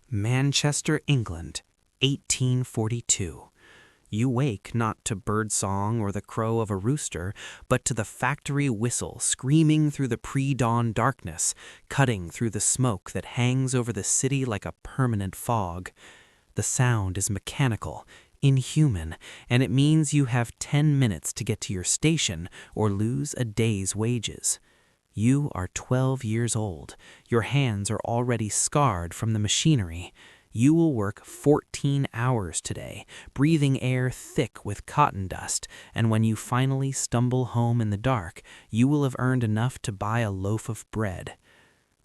Manchester, England, 1842. You wake not to birdsong or the crow of a rooster, but to the factory whistle screaming through the pre-dawn darkness, cutting through the smoke that hangs over the city like a permanent fog. The sound is mechanical, inhuman, and it means you have 10 minutes to get to your station or lose a day's wages. You are 12 years old. Your hands are already scarred from the machinery. You will work 14 hours today, breathing air thick with cotton dust, and when you finally stumble home in the dark, you will have earned enough to buy a loaf of bread.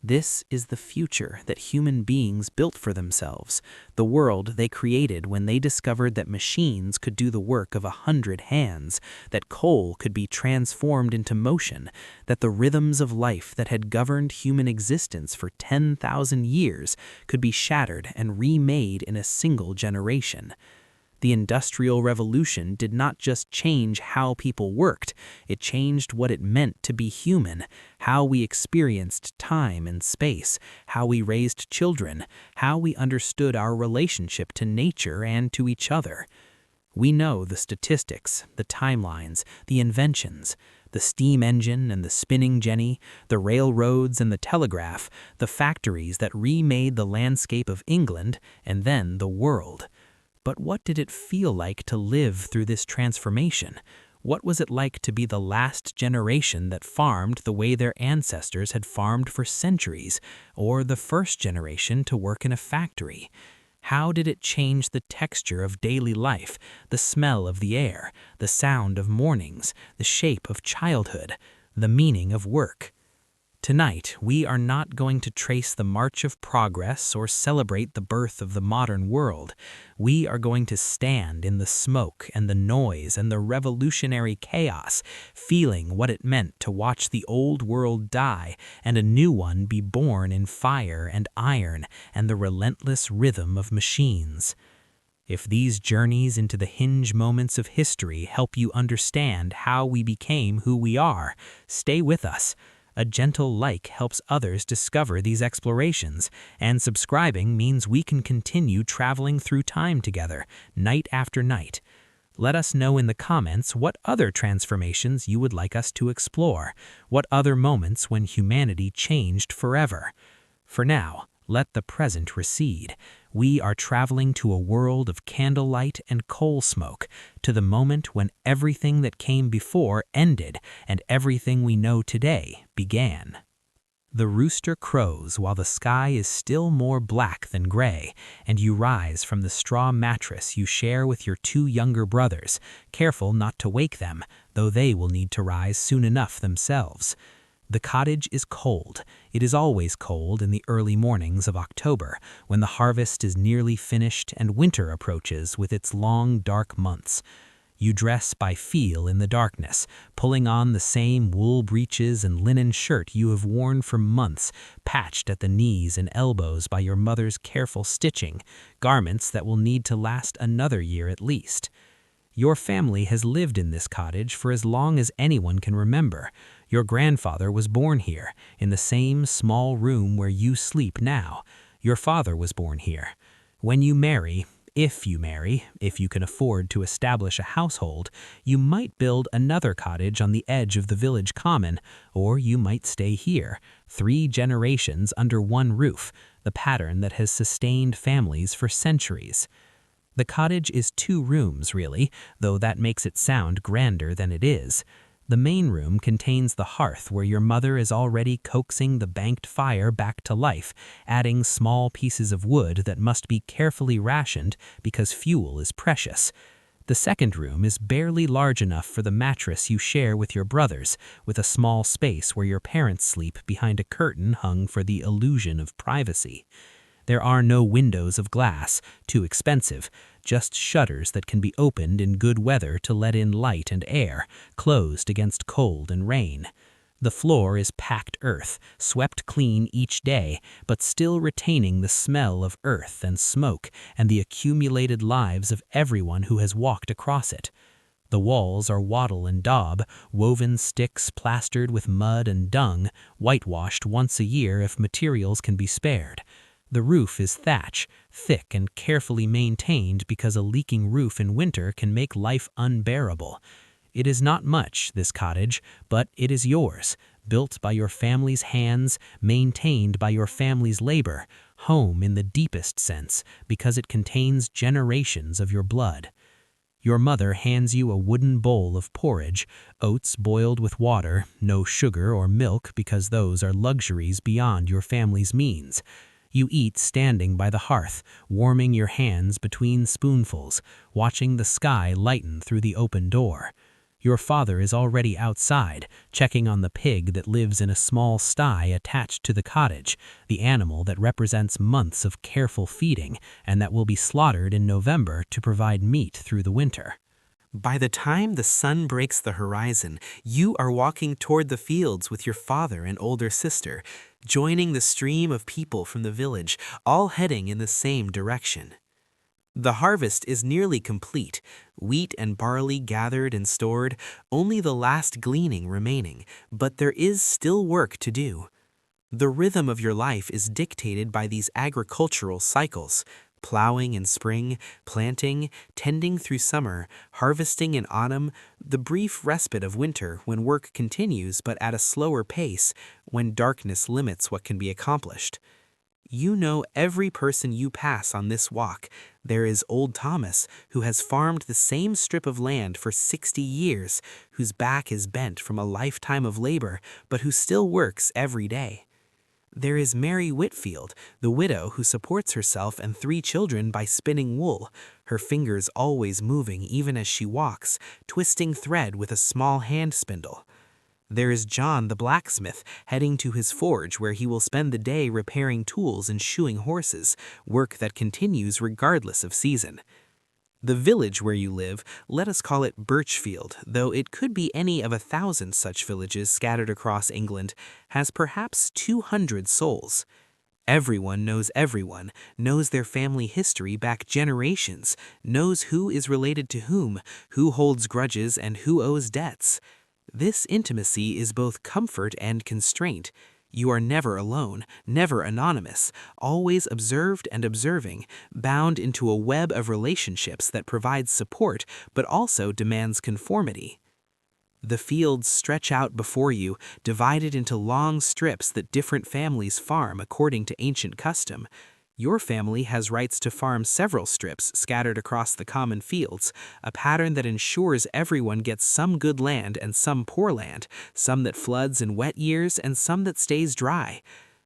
This is the future that human beings built for themselves, the world they created when they discovered that machines could do the work of 100 hands, that coal could be transformed into motion, that the rhythms of life that had governed human existence for 10,000 years could be shattered and remade in a single generation. The Industrial Revolution did not just change how people worked, it changed what it meant to be human, how we experienced time and space, how we raised children, how we understood our relationship to nature and to each other. We know the statistics, the timelines, the inventions, the steam engine and the spinning jenny, the railroads and the telegraph, the factories that remade the landscape of England and then the world. But what did it feel like to live through this transformation? What was it like to be the last generation that farmed the way their ancestors had farmed for centuries, or the first generation to work in a factory? How did it change the texture of daily life, the smell of the air, the sound of mornings, the shape of childhood, the meaning of work? Tonight, we are not going to trace the march of progress or celebrate the birth of the modern world. We are going to stand in the smoke and the noise and the revolutionary chaos, feeling what it meant to watch the old world die and a new one be born in fire and iron and the relentless rhythm of machines. If these journeys into the hinge moments of history help you understand how we became who we are, stay with us. A gentle like helps others discover these explorations, and subscribing means we can continue traveling through time together, night after night. Let us know in the comments what other transformations you would like us to explore, what other moments when humanity changed forever. For now, let the present recede. We are traveling to a world of candlelight and coal smoke, to the moment when everything that came before ended and everything we know today began. The rooster crows while the sky is still more black than gray, and you rise from the straw mattress you share with your 2 younger brothers, careful not to wake them, though they will need to rise soon enough themselves. The cottage is cold. It is always cold in the early mornings of October, when the harvest is nearly finished and winter approaches with its long, dark months. You dress by feel in the darkness, pulling on the same wool breeches and linen shirt you have worn for months, patched at the knees and elbows by your mother's careful stitching, garments that will need to last another year at least. Your family has lived in this cottage for as long as anyone can remember. Your grandfather was born here, in the same small room where you sleep now. Your father was born here. When you marry, if you can afford to establish a household, you might build another cottage on the edge of the village common, or you might stay here, 3 generations under one roof, the pattern that has sustained families for centuries. The cottage is 2 rooms, really, though that makes it sound grander than it is. The main room contains the hearth where your mother is already coaxing the banked fire back to life, adding small pieces of wood that must be carefully rationed because fuel is precious. The second room is barely large enough for the mattress you share with your brothers, with a small space where your parents sleep behind a curtain hung for the illusion of privacy. There are no windows of glass, too expensive, just shutters that can be opened in good weather to let in light and air, closed against cold and rain. The floor is packed earth, swept clean each day, but still retaining the smell of earth and smoke and the accumulated lives of everyone who has walked across it. The walls are wattle and daub, woven sticks plastered with mud and dung, whitewashed once a year if materials can be spared. The roof is thatch, thick and carefully maintained because a leaking roof in winter can make life unbearable. It is not much, this cottage, but it is yours, built by your family's hands, maintained by your family's labor, home in the deepest sense, because it contains generations of your blood. Your mother hands you a wooden bowl of porridge, oats boiled with water, no sugar or milk because those are luxuries beyond your family's means. You eat standing by the hearth, warming your hands between spoonfuls, watching the sky lighten through the open door. Your father is already outside, checking on the pig that lives in a small sty attached to the cottage, the animal that represents months of careful feeding and that will be slaughtered in November to provide meat through the winter. By the time the sun breaks the horizon, you are walking toward the fields with your father and older sister, joining the stream of people from the village, all heading in the same direction. The harvest is nearly complete, wheat and barley gathered and stored, only the last gleaning remaining, but there is still work to do. The rhythm of your life is dictated by these agricultural cycles: plowing in spring, planting, tending through summer, harvesting in autumn, the brief respite of winter when work continues but at a slower pace, when darkness limits what can be accomplished. You know every person you pass on this walk. There is old Thomas, who has farmed the same strip of land for 60 years, whose back is bent from a lifetime of labor, but who still works every day. There is Mary Whitfield, the widow who supports herself and 3 children by spinning wool, her fingers always moving even as she walks, twisting thread with a small hand spindle. There is John the blacksmith, heading to his forge where he will spend the day repairing tools and shoeing horses, work that continues regardless of season. The village where you live, let us call it Birchfield, though it could be any of 1,000 such villages scattered across England, has perhaps 200 souls. Everyone knows their family history back generations, knows who is related to whom, who holds grudges and who owes debts. This intimacy is both comfort and constraint. You are never alone, never anonymous, always observed and observing, bound into a web of relationships that provides support but also demands conformity. The fields stretch out before you, divided into long strips that different families farm according to ancient custom. Your family has rights to farm several strips scattered across the common fields, a pattern that ensures everyone gets some good land and some poor land, some that floods in wet years and some that stays dry.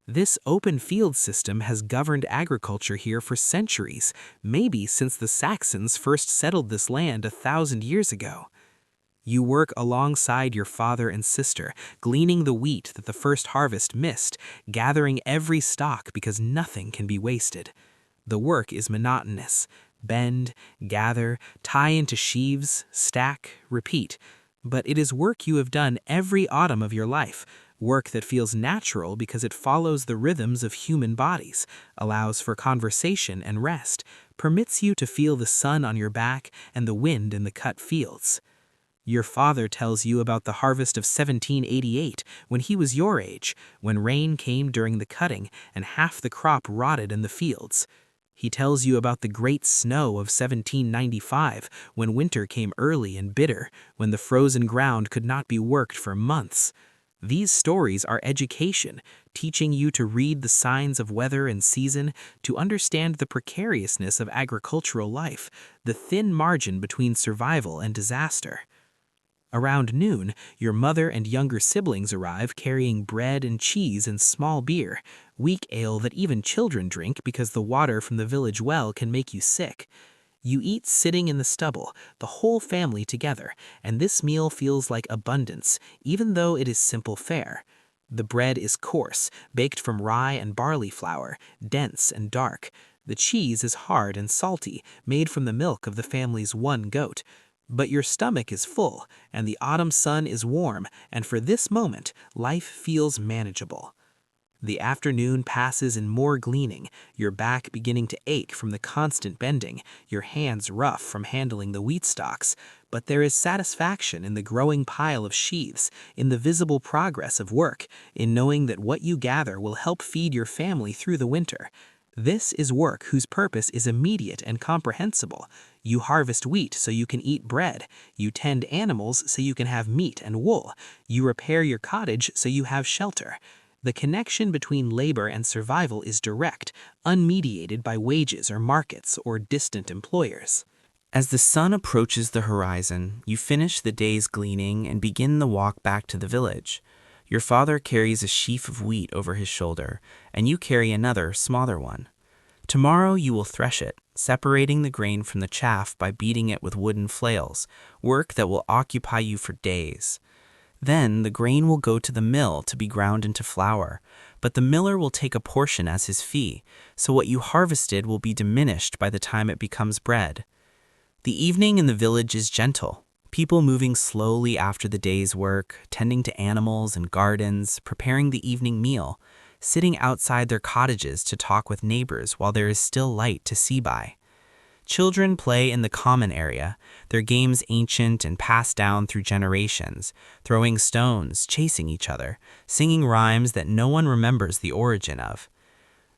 This open field system has governed agriculture here for centuries, maybe since the Saxons first settled this land 1,000 years ago. You work alongside your father and sister, gleaning the wheat that the first harvest missed, gathering every stalk because nothing can be wasted. The work is monotonous. Bend, gather, tie into sheaves, stack, repeat. But it is work you have done every autumn of your life, work that feels natural because it follows the rhythms of human bodies, allows for conversation and rest, permits you to feel the sun on your back and the wind in the cut fields. Your father tells you about the harvest of 1788, when he was your age, when rain came during the cutting and half the crop rotted in the fields. He tells you about the great snow of 1795, when winter came early and bitter, when the frozen ground could not be worked for months. These stories are education, teaching you to read the signs of weather and season, to understand the precariousness of agricultural life, the thin margin between survival and disaster. Around noon, your mother and younger siblings arrive carrying bread and cheese and small beer, weak ale that even children drink because the water from the village well can make you sick. You eat sitting in the stubble, the whole family together, and this meal feels like abundance, even though it is simple fare. The bread is coarse, baked from rye and barley flour, dense and dark. The cheese is hard and salty, made from the milk of the family's one goat. But your stomach is full, and the autumn sun is warm, and for this moment, life feels manageable. The afternoon passes in more gleaning, your back beginning to ache from the constant bending, your hands rough from handling the wheat stalks, but there is satisfaction in the growing pile of sheaves, in the visible progress of work, in knowing that what you gather will help feed your family through the winter. This is work whose purpose is immediate and comprehensible. You harvest wheat so you can eat bread. You tend animals so you can have meat and wool. You repair your cottage so you have shelter. The connection between labor and survival is direct, unmediated by wages or markets or distant employers. As the sun approaches the horizon, you finish the day's gleaning and begin the walk back to the village. Your father carries a sheaf of wheat over his shoulder, and you carry another, smaller one. Tomorrow you will thresh it, separating the grain from the chaff by beating it with wooden flails, work that will occupy you for days. Then the grain will go to the mill to be ground into flour, but the miller will take a portion as his fee, so what you harvested will be diminished by the time it becomes bread. The evening in the village is gentle. People moving slowly after the day's work, tending to animals and gardens, preparing the evening meal, sitting outside their cottages to talk with neighbors while there is still light to see by. Children play in the common area, their games ancient and passed down through generations, throwing stones, chasing each other, singing rhymes that no one remembers the origin of.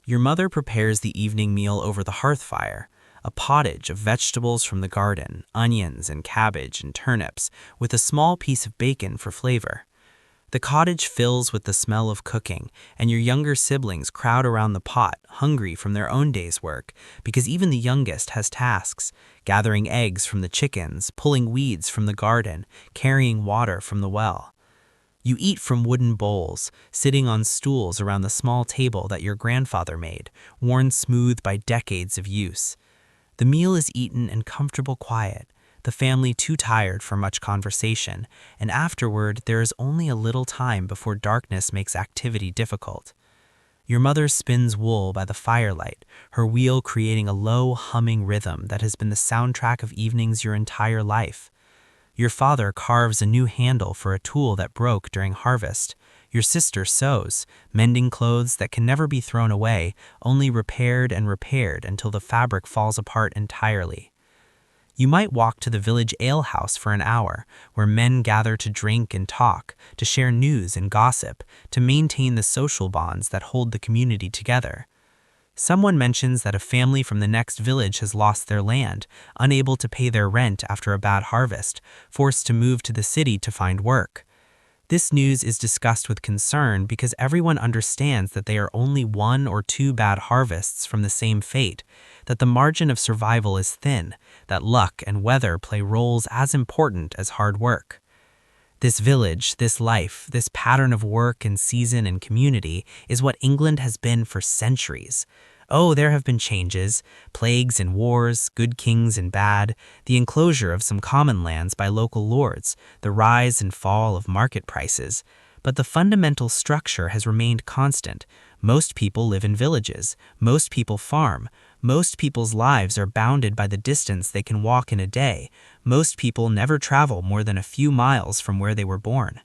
Your mother prepares the evening meal over the hearth fire, a pottage of vegetables from the garden, onions and cabbage and turnips, with a small piece of bacon for flavor. The cottage fills with the smell of cooking, and your younger siblings crowd around the pot, hungry from their own day's work, because even the youngest has tasks, gathering eggs from the chickens, pulling weeds from the garden, carrying water from the well. You eat from wooden bowls, sitting on stools around the small table that your grandfather made, worn smooth by decades of use. The meal is eaten in comfortable quiet, the family too tired for much conversation, and afterward there is only a little time before darkness makes activity difficult. Your mother spins wool by the firelight, her wheel creating a low, humming rhythm that has been the soundtrack of evenings your entire life. Your father carves a new handle for a tool that broke during harvest. Your sister sews, mending clothes that can never be thrown away, only repaired and repaired until the fabric falls apart entirely. You might walk to the village alehouse for an hour, where men gather to drink and talk, to share news and gossip, to maintain the social bonds that hold the community together. Someone mentions that a family from the next village has lost their land, unable to pay their rent after a bad harvest, forced to move to the city to find work. This news is discussed with concern because everyone understands that they are only one or two bad harvests from the same fate, that the margin of survival is thin, that luck and weather play roles as important as hard work. This village, this life, this pattern of work and season and community is what England has been for centuries. Oh, there have been changes, plagues and wars, good kings and bad, the enclosure of some common lands by local lords, the rise and fall of market prices. But the fundamental structure has remained constant. Most people live in villages. Most people farm. Most people's lives are bounded by the distance they can walk in a day. Most people never travel more than a few miles from where they were born.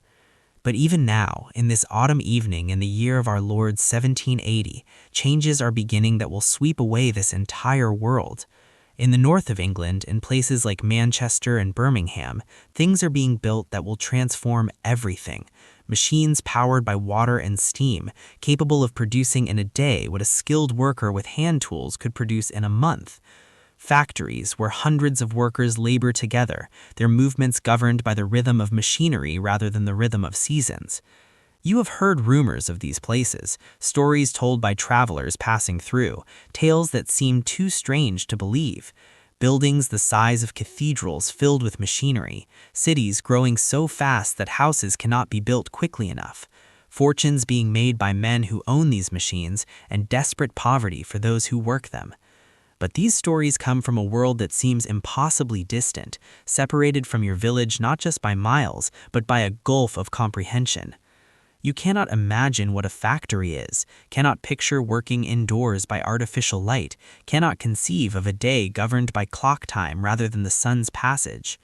But even now, in this autumn evening in the year of our Lord 1780, changes are beginning that will sweep away this entire world. In the north of England, in places like Manchester and Birmingham, things are being built that will transform everything. Machines powered by water and steam, capable of producing in a day what a skilled worker with hand tools could produce in a month. Factories where hundreds of workers labor together, their movements governed by the rhythm of machinery rather than the rhythm of seasons. You have heard rumors of these places, stories told by travelers passing through, tales that seem too strange to believe. Buildings the size of cathedrals filled with machinery, cities growing so fast that houses cannot be built quickly enough, fortunes being made by men who own these machines, and desperate poverty for those who work them. But these stories come from a world that seems impossibly distant, separated from your village not just by miles, but by a gulf of comprehension. You cannot imagine what a factory is, cannot picture working indoors by artificial light, cannot conceive of a day governed by clock time rather than the sun's passage.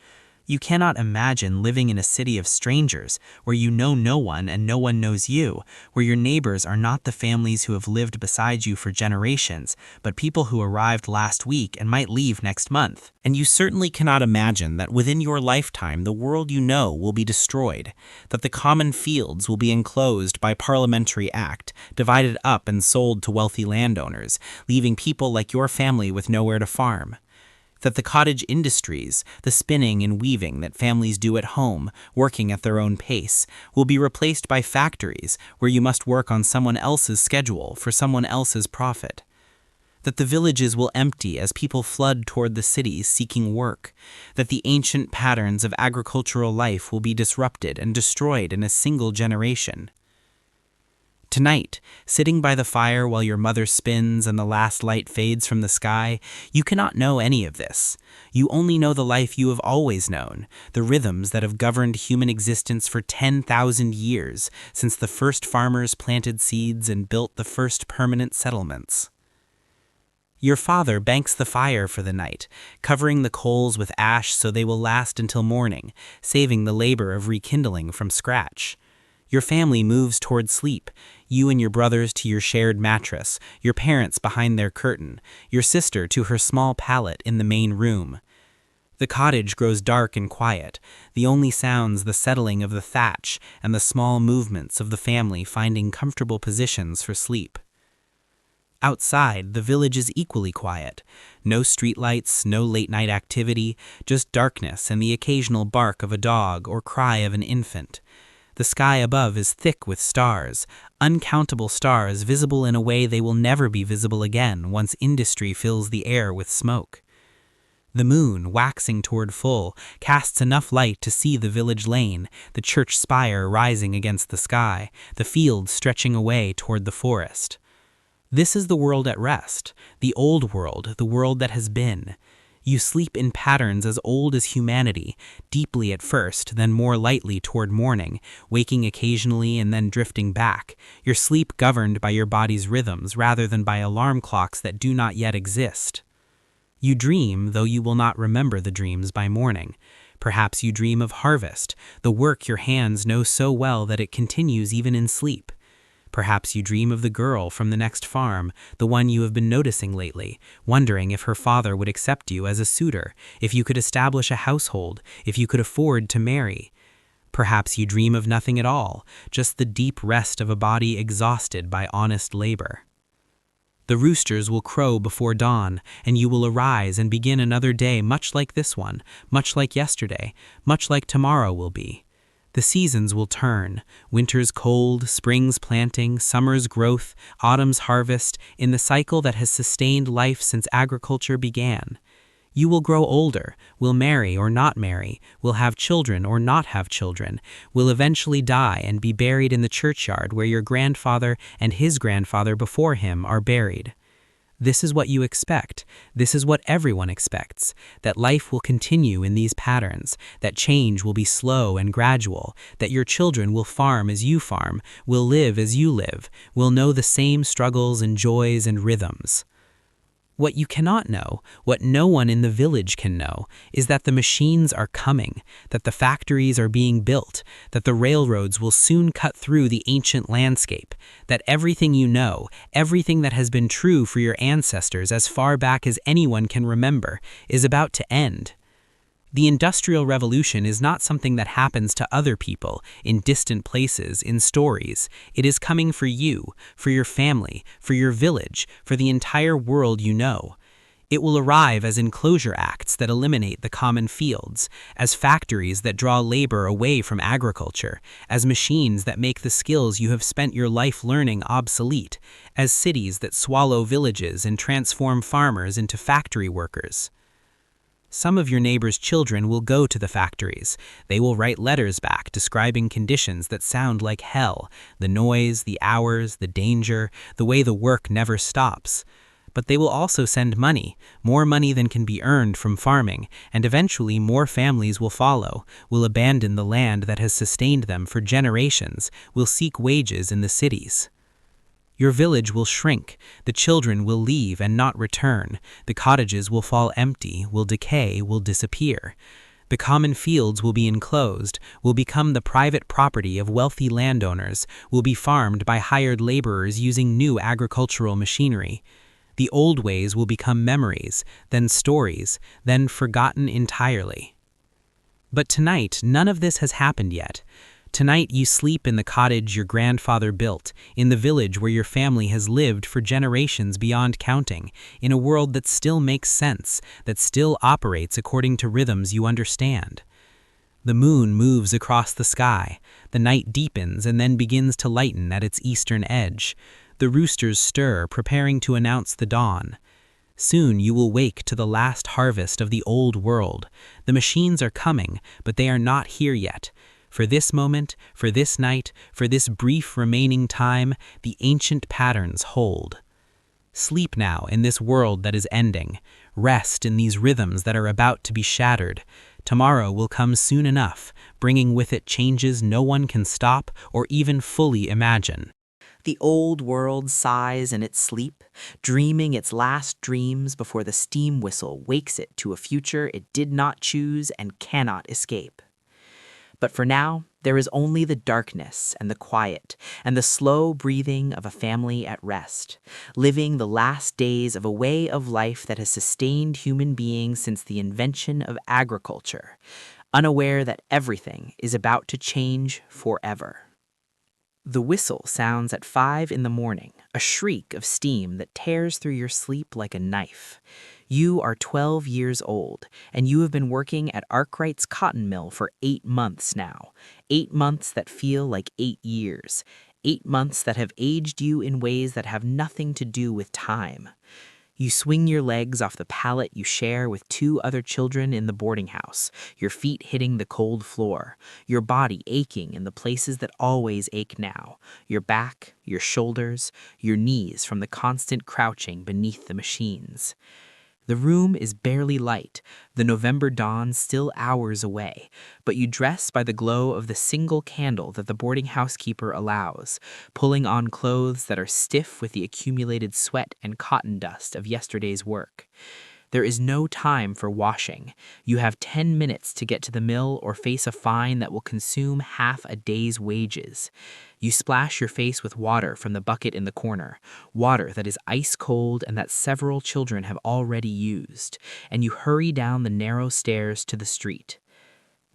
You cannot imagine living in a city of strangers, where you know no one and no one knows you, where your neighbors are not the families who have lived beside you for generations, but people who arrived last week and might leave next month. And you certainly cannot imagine that within your lifetime the world you know will be destroyed, that the common fields will be enclosed by parliamentary act, divided up and sold to wealthy landowners, leaving people like your family with nowhere to farm. That the cottage industries, the spinning and weaving that families do at home, working at their own pace, will be replaced by factories where you must work on someone else's schedule for someone else's profit. That the villages will empty as people flood toward the cities seeking work. That the ancient patterns of agricultural life will be disrupted and destroyed in a single generation. Tonight, sitting by the fire while your mother spins and the last light fades from the sky, you cannot know any of this. You only know the life you have always known, the rhythms that have governed human existence for 10,000 years, since the first farmers planted seeds and built the first permanent settlements. Your father banks the fire for the night, covering the coals with ash so they will last until morning, saving the labor of rekindling from scratch. Your family moves toward sleep, you and your brothers to your shared mattress, your parents behind their curtain, your sister to her small pallet in the main room. The cottage grows dark and quiet, the only sounds the settling of the thatch and the small movements of the family finding comfortable positions for sleep. Outside, the village is equally quiet. No streetlights, no late-night activity, just darkness and the occasional bark of a dog or cry of an infant. The sky above is thick with stars, uncountable stars visible in a way they will never be visible again once industry fills the air with smoke. The moon, waxing toward full, casts enough light to see the village lane, the church spire rising against the sky, the fields stretching away toward the forest. This is the world at rest, the old world, the world that has been. You sleep in patterns as old as humanity, deeply at first, then more lightly toward morning, waking occasionally and then drifting back, your sleep governed by your body's rhythms rather than by alarm clocks that do not yet exist. You dream, though you will not remember the dreams by morning. Perhaps you dream of harvest, the work your hands know so well that it continues even in sleep. Perhaps you dream of the girl from the next farm, the one you have been noticing lately, wondering if her father would accept you as a suitor, if you could establish a household, if you could afford to marry. Perhaps you dream of nothing at all, just the deep rest of a body exhausted by honest labor. The roosters will crow before dawn, and you will arise and begin another day much like this one, much like yesterday, much like tomorrow will be. The seasons will turn, winter's cold, spring's planting, summer's growth, autumn's harvest, in the cycle that has sustained life since agriculture began. You will grow older, will marry or not marry, will have children or not have children, will eventually die and be buried in the churchyard where your grandfather and his grandfather before him are buried. This is what you expect. This is what everyone expects, that life will continue in these patterns, that change will be slow and gradual, that your children will farm as you farm, will live as you live, will know the same struggles and joys and rhythms. What you cannot know, what no one in the village can know, is that the machines are coming, that the factories are being built, that the railroads will soon cut through the ancient landscape, that everything you know, everything that has been true for your ancestors as far back as anyone can remember, is about to end. The Industrial Revolution is not something that happens to other people, in distant places, in stories. It is coming for you, for your family, for your village, for the entire world you know. It will arrive as enclosure acts that eliminate the common fields, as factories that draw labor away from agriculture, as machines that make the skills you have spent your life learning obsolete, as cities that swallow villages and transform farmers into factory workers. Some of your neighbors' children will go to the factories. They will write letters back describing conditions that sound like hell, the noise, the hours, the danger, the way the work never stops. But they will also send money, more money than can be earned from farming, and eventually more families will follow, will abandon the land that has sustained them for generations, will seek wages in the cities. Your village will shrink, the children will leave and not return, the cottages will fall empty, will decay, will disappear. The common fields will be enclosed, will become the private property of wealthy landowners, will be farmed by hired laborers using new agricultural machinery. The old ways will become memories, then stories, then forgotten entirely. But tonight, none of this has happened yet. Tonight you sleep in the cottage your grandfather built, in the village where your family has lived for generations beyond counting, in a world that still makes sense, that still operates according to rhythms you understand. The moon moves across the sky, the night deepens and then begins to lighten at its eastern edge. The roosters stir, preparing to announce the dawn. Soon you will wake to the last harvest of the old world. The machines are coming, but they are not here yet. For this moment, for this night, for this brief remaining time, the ancient patterns hold. Sleep now in this world that is ending. Rest in these rhythms that are about to be shattered. Tomorrow will come soon enough, bringing with it changes no one can stop or even fully imagine. The old world sighs in its sleep, dreaming its last dreams before the steam whistle wakes it to a future it did not choose and cannot escape. But for now, there is only the darkness and the quiet and the slow breathing of a family at rest, living the last days of a way of life that has sustained human beings since the invention of agriculture, unaware that everything is about to change forever. The whistle sounds at 5 in the morning, a shriek of steam that tears through your sleep like a knife. You are 12 years old, and you have been working at Arkwright's cotton mill for 8 months now. 8 months that feel like 8 years. 8 months that have aged you in ways that have nothing to do with time. You swing your legs off the pallet you share with 2 other children in the boarding house, your feet hitting the cold floor, your body aching in the places that always ache now, your back, your shoulders, your knees from the constant crouching beneath the machines. The room is barely light, the November dawn still hours away, but you dress by the glow of the single candle that the boarding house keeper allows, pulling on clothes that are stiff with the accumulated sweat and cotton dust of yesterday's work. There is no time for washing. You have 10 minutes to get to the mill or face a fine that will consume half a day's wages. You splash your face with water from the bucket in the corner, water that is ice cold and that several children have already used, and you hurry down the narrow stairs to the street.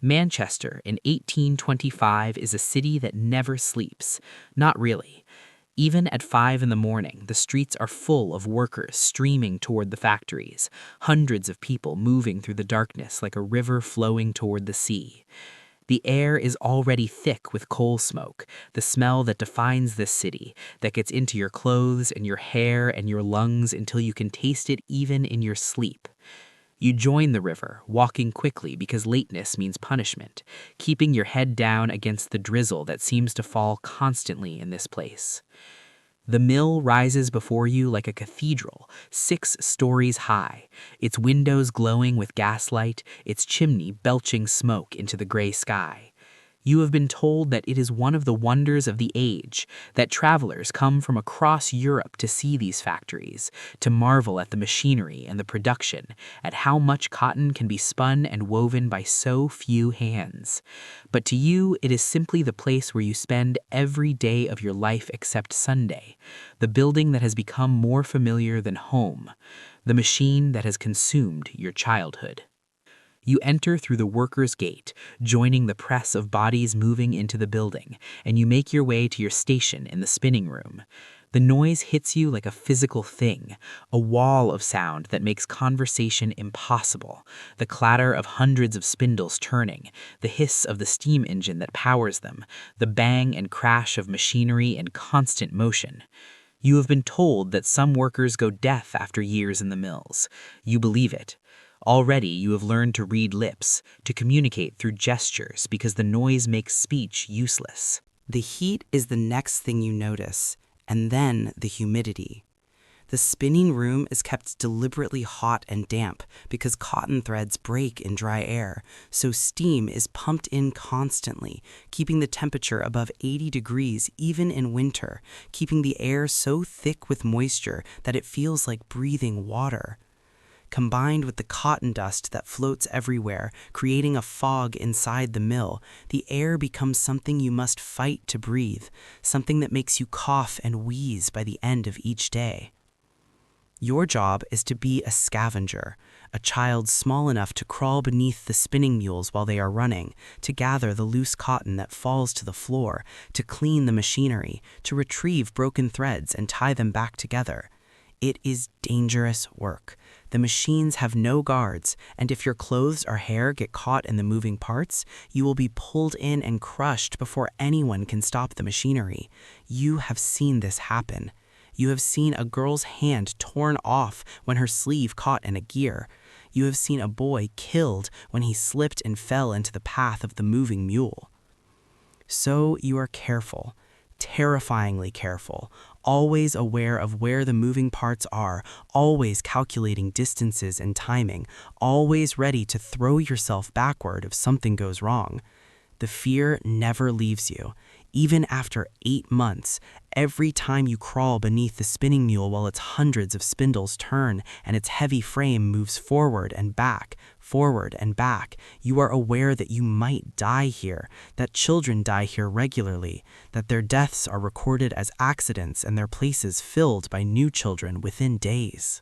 Manchester in 1825 is a city that never sleeps. Not really. Even at 5 in the morning, the streets are full of workers streaming toward the factories, hundreds of people moving through the darkness like a river flowing toward the sea. The air is already thick with coal smoke, the smell that defines this city, that gets into your clothes and your hair and your lungs until you can taste it even in your sleep. You join the river, walking quickly because lateness means punishment, keeping your head down against the drizzle that seems to fall constantly in this place. The mill rises before you like a cathedral, 6 stories high, its windows glowing with gaslight, its chimney belching smoke into the gray sky. You have been told that it is one of the wonders of the age, that travelers come from across Europe to see these factories, to marvel at the machinery and the production, at how much cotton can be spun and woven by so few hands. But to you, it is simply the place where you spend every day of your life except Sunday, the building that has become more familiar than home, the machine that has consumed your childhood. You enter through the workers' gate, joining the press of bodies moving into the building, and you make your way to your station in the spinning room. The noise hits you like a physical thing, a wall of sound that makes conversation impossible, the clatter of hundreds of spindles turning, the hiss of the steam engine that powers them, the bang and crash of machinery in constant motion. You have been told that some workers go deaf after years in the mills. You believe it. Already you have learned to read lips, to communicate through gestures because the noise makes speech useless. The heat is the next thing you notice, and then the humidity. The spinning room is kept deliberately hot and damp because cotton threads break in dry air, so steam is pumped in constantly, keeping the temperature above 80 degrees even in winter, keeping the air so thick with moisture that it feels like breathing water. combined with the cotton dust that floats everywhere, creating a fog inside the mill, the air becomes something you must fight to breathe, something that makes you cough and wheeze by the end of each day. Your job is to be a scavenger, a child small enough to crawl beneath the spinning mules while they are running, to gather the loose cotton that falls to the floor, to clean the machinery, to retrieve broken threads and tie them back together. It is dangerous work. The machines have no guards, and if your clothes or hair get caught in the moving parts, you will be pulled in and crushed before anyone can stop the machinery. You have seen this happen. You have seen a girl's hand torn off when her sleeve caught in a gear. You have seen a boy killed when he slipped and fell into the path of the moving mule. So you are careful, terrifyingly careful, always aware of where the moving parts are, always calculating distances and timing, always ready to throw yourself backward if something goes wrong. The fear never leaves you. Even after 8 months, every time you crawl beneath the spinning mule while its hundreds of spindles turn and its heavy frame moves forward and back, you are aware that you might die here, that children die here regularly, that their deaths are recorded as accidents and their places filled by new children within days.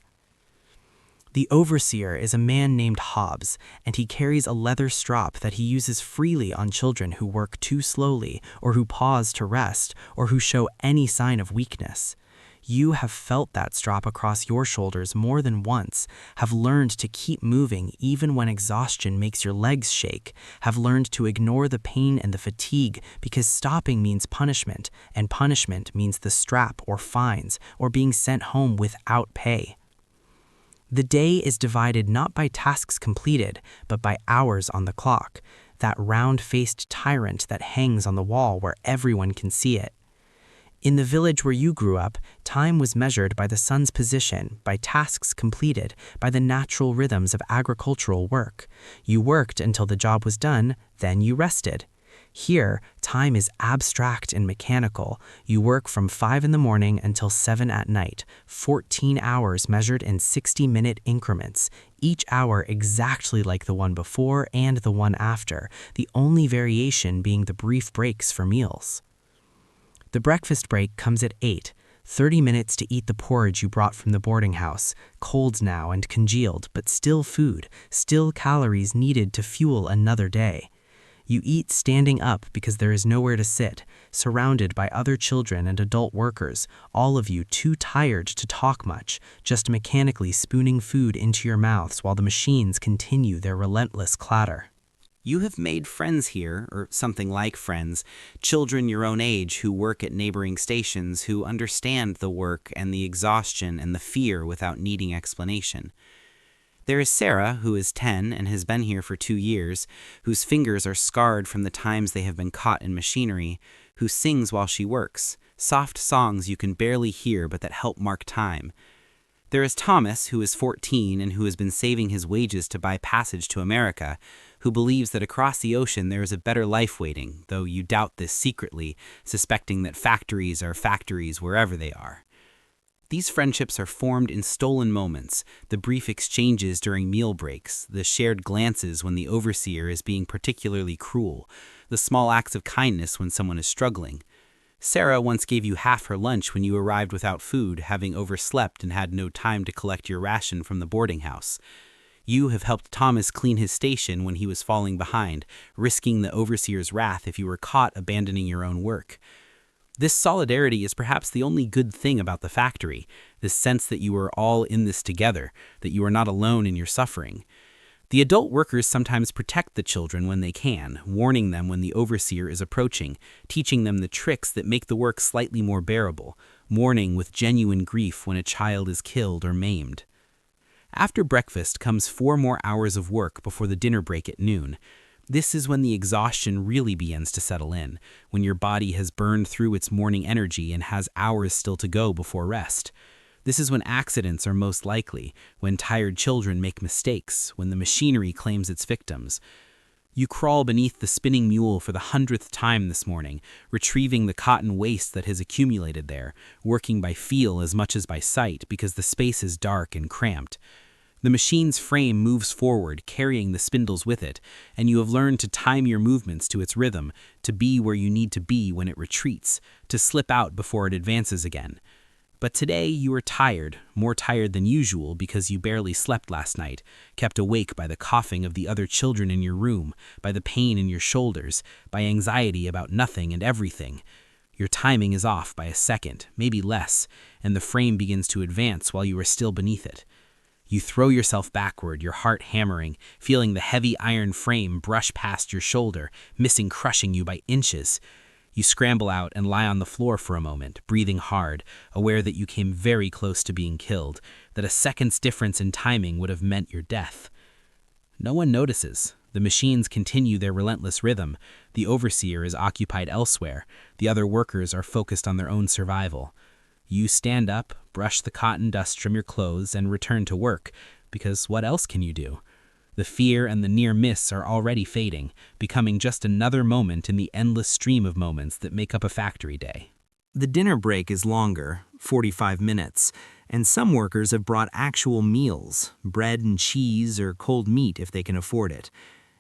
The overseer is a man named Hobbs, and he carries a leather strop that he uses freely on children who work too slowly, or who pause to rest, or who show any sign of weakness. You have felt that strop across your shoulders more than once, have learned to keep moving even when exhaustion makes your legs shake, have learned to ignore the pain and the fatigue because stopping means punishment, and punishment means the strap or fines, or being sent home without pay. The day is divided not by tasks completed, but by hours on the clock, that round-faced tyrant that hangs on the wall where everyone can see it. In the village where you grew up, time was measured by the sun's position, by tasks completed, by the natural rhythms of agricultural work. You worked until the job was done, then you rested. Here, time is abstract and mechanical. You work from 5 in the morning until 7 at night, 14 hours measured in 60-minute increments, each hour exactly like the one before and the one after, the only variation being the brief breaks for meals. The breakfast break comes at 8, 30 minutes to eat the porridge you brought from the boarding house, cold now and congealed, but still food, still calories needed to fuel another day. You eat standing up because there is nowhere to sit, surrounded by other children and adult workers, all of you too tired to talk much, just mechanically spooning food into your mouths while the machines continue their relentless clatter. You have made friends here, or something like friends, children your own age who work at neighboring stations, who understand the work and the exhaustion and the fear without needing explanation. There is Sarah, who is 10 and has been here for 2 years, whose fingers are scarred from the times they have been caught in machinery, who sings while she works, soft songs you can barely hear but that help mark time. There is Thomas, who is 14 and who has been saving his wages to buy passage to America, who believes that across the ocean there is a better life waiting, though you doubt this secretly, suspecting that factories are factories wherever they are. These friendships are formed in stolen moments, the brief exchanges during meal breaks, the shared glances when the overseer is being particularly cruel, the small acts of kindness when someone is struggling. Sarah once gave you half her lunch when you arrived without food, having overslept and had no time to collect your ration from the boarding house. You have helped Thomas clean his station when he was falling behind, risking the overseer's wrath if you were caught abandoning your own work. This solidarity is perhaps the only good thing about the factory, this sense that you are all in this together, that you are not alone in your suffering. The adult workers sometimes protect the children when they can, warning them when the overseer is approaching, teaching them the tricks that make the work slightly more bearable, mourning with genuine grief when a child is killed or maimed. After breakfast comes 4 more hours of work before the dinner break at noon. This is when the exhaustion really begins to settle in, when your body has burned through its morning energy and has hours still to go before rest. This is when accidents are most likely, when tired children make mistakes, when the machinery claims its victims. You crawl beneath the spinning mule for the 100th time this morning, retrieving the cotton waste that has accumulated there, working by feel as much as by sight because the space is dark and cramped. The machine's frame moves forward, carrying the spindles with it, and you have learned to time your movements to its rhythm, to be where you need to be when it retreats, to slip out before it advances again. But today you are tired, more tired than usual because you barely slept last night, kept awake by the coughing of the other children in your room, by the pain in your shoulders, by anxiety about nothing and everything. Your timing is off by a second, maybe less, and the frame begins to advance while you are still beneath it. You throw yourself backward, your heart hammering, feeling the heavy iron frame brush past your shoulder, crushing you by inches. You scramble out and lie on the floor for a moment, breathing hard, aware that you came very close to being killed, that a second's difference in timing would have meant your death. No one notices. The machines continue their relentless rhythm. The overseer is occupied elsewhere. The other workers are focused on their own survival. You stand up, brush the cotton dust from your clothes, and return to work, because what else can you do? The fear and the near miss are already fading, becoming just another moment in the endless stream of moments that make up a factory day. The dinner break is longer, 45 minutes, and some workers have brought actual meals, bread and cheese or cold meat if they can afford it.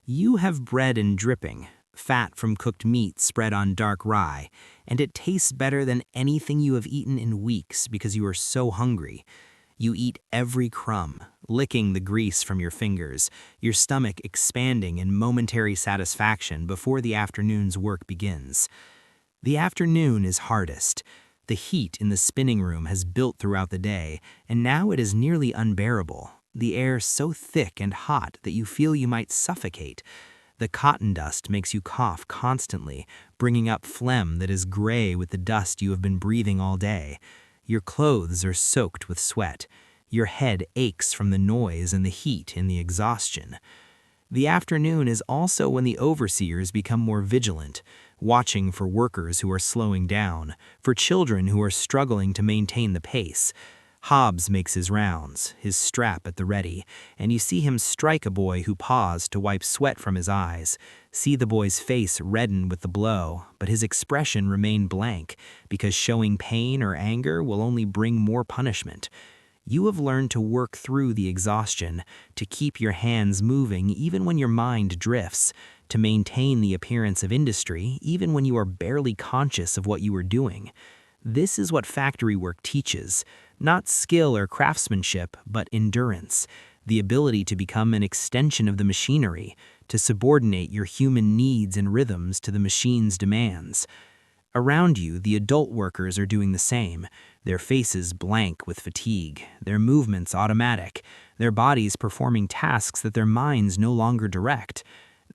You have bread and dripping, fat from cooked meat spread on dark rye, and it tastes better than anything you have eaten in weeks because you are so hungry. You eat every crumb, licking the grease from your fingers, your stomach expanding in momentary satisfaction before the afternoon's work begins. The afternoon is hardest. The heat in the spinning room has built throughout the day, and now it is nearly unbearable, the air so thick and hot that you feel you might suffocate. The cotton dust makes you cough constantly, bringing up phlegm that is gray with the dust you have been breathing all day. Your clothes are soaked with sweat. Your head aches from the noise and the heat and the exhaustion. The afternoon is also when the overseers become more vigilant, watching for workers who are slowing down, for children who are struggling to maintain the pace. Hobbs makes his rounds, his strap at the ready, and you see him strike a boy who paused to wipe sweat from his eyes, see the boy's face redden with the blow, but his expression remain blank, because showing pain or anger will only bring more punishment. You have learned to work through the exhaustion, to keep your hands moving even when your mind drifts, to maintain the appearance of industry even when you are barely conscious of what you are doing. This is what factory work teaches. Not skill or craftsmanship, but endurance, the ability to become an extension of the machinery, to subordinate your human needs and rhythms to the machine's demands. Around you, the adult workers are doing the same, their faces blank with fatigue, their movements automatic, their bodies performing tasks that their minds no longer direct.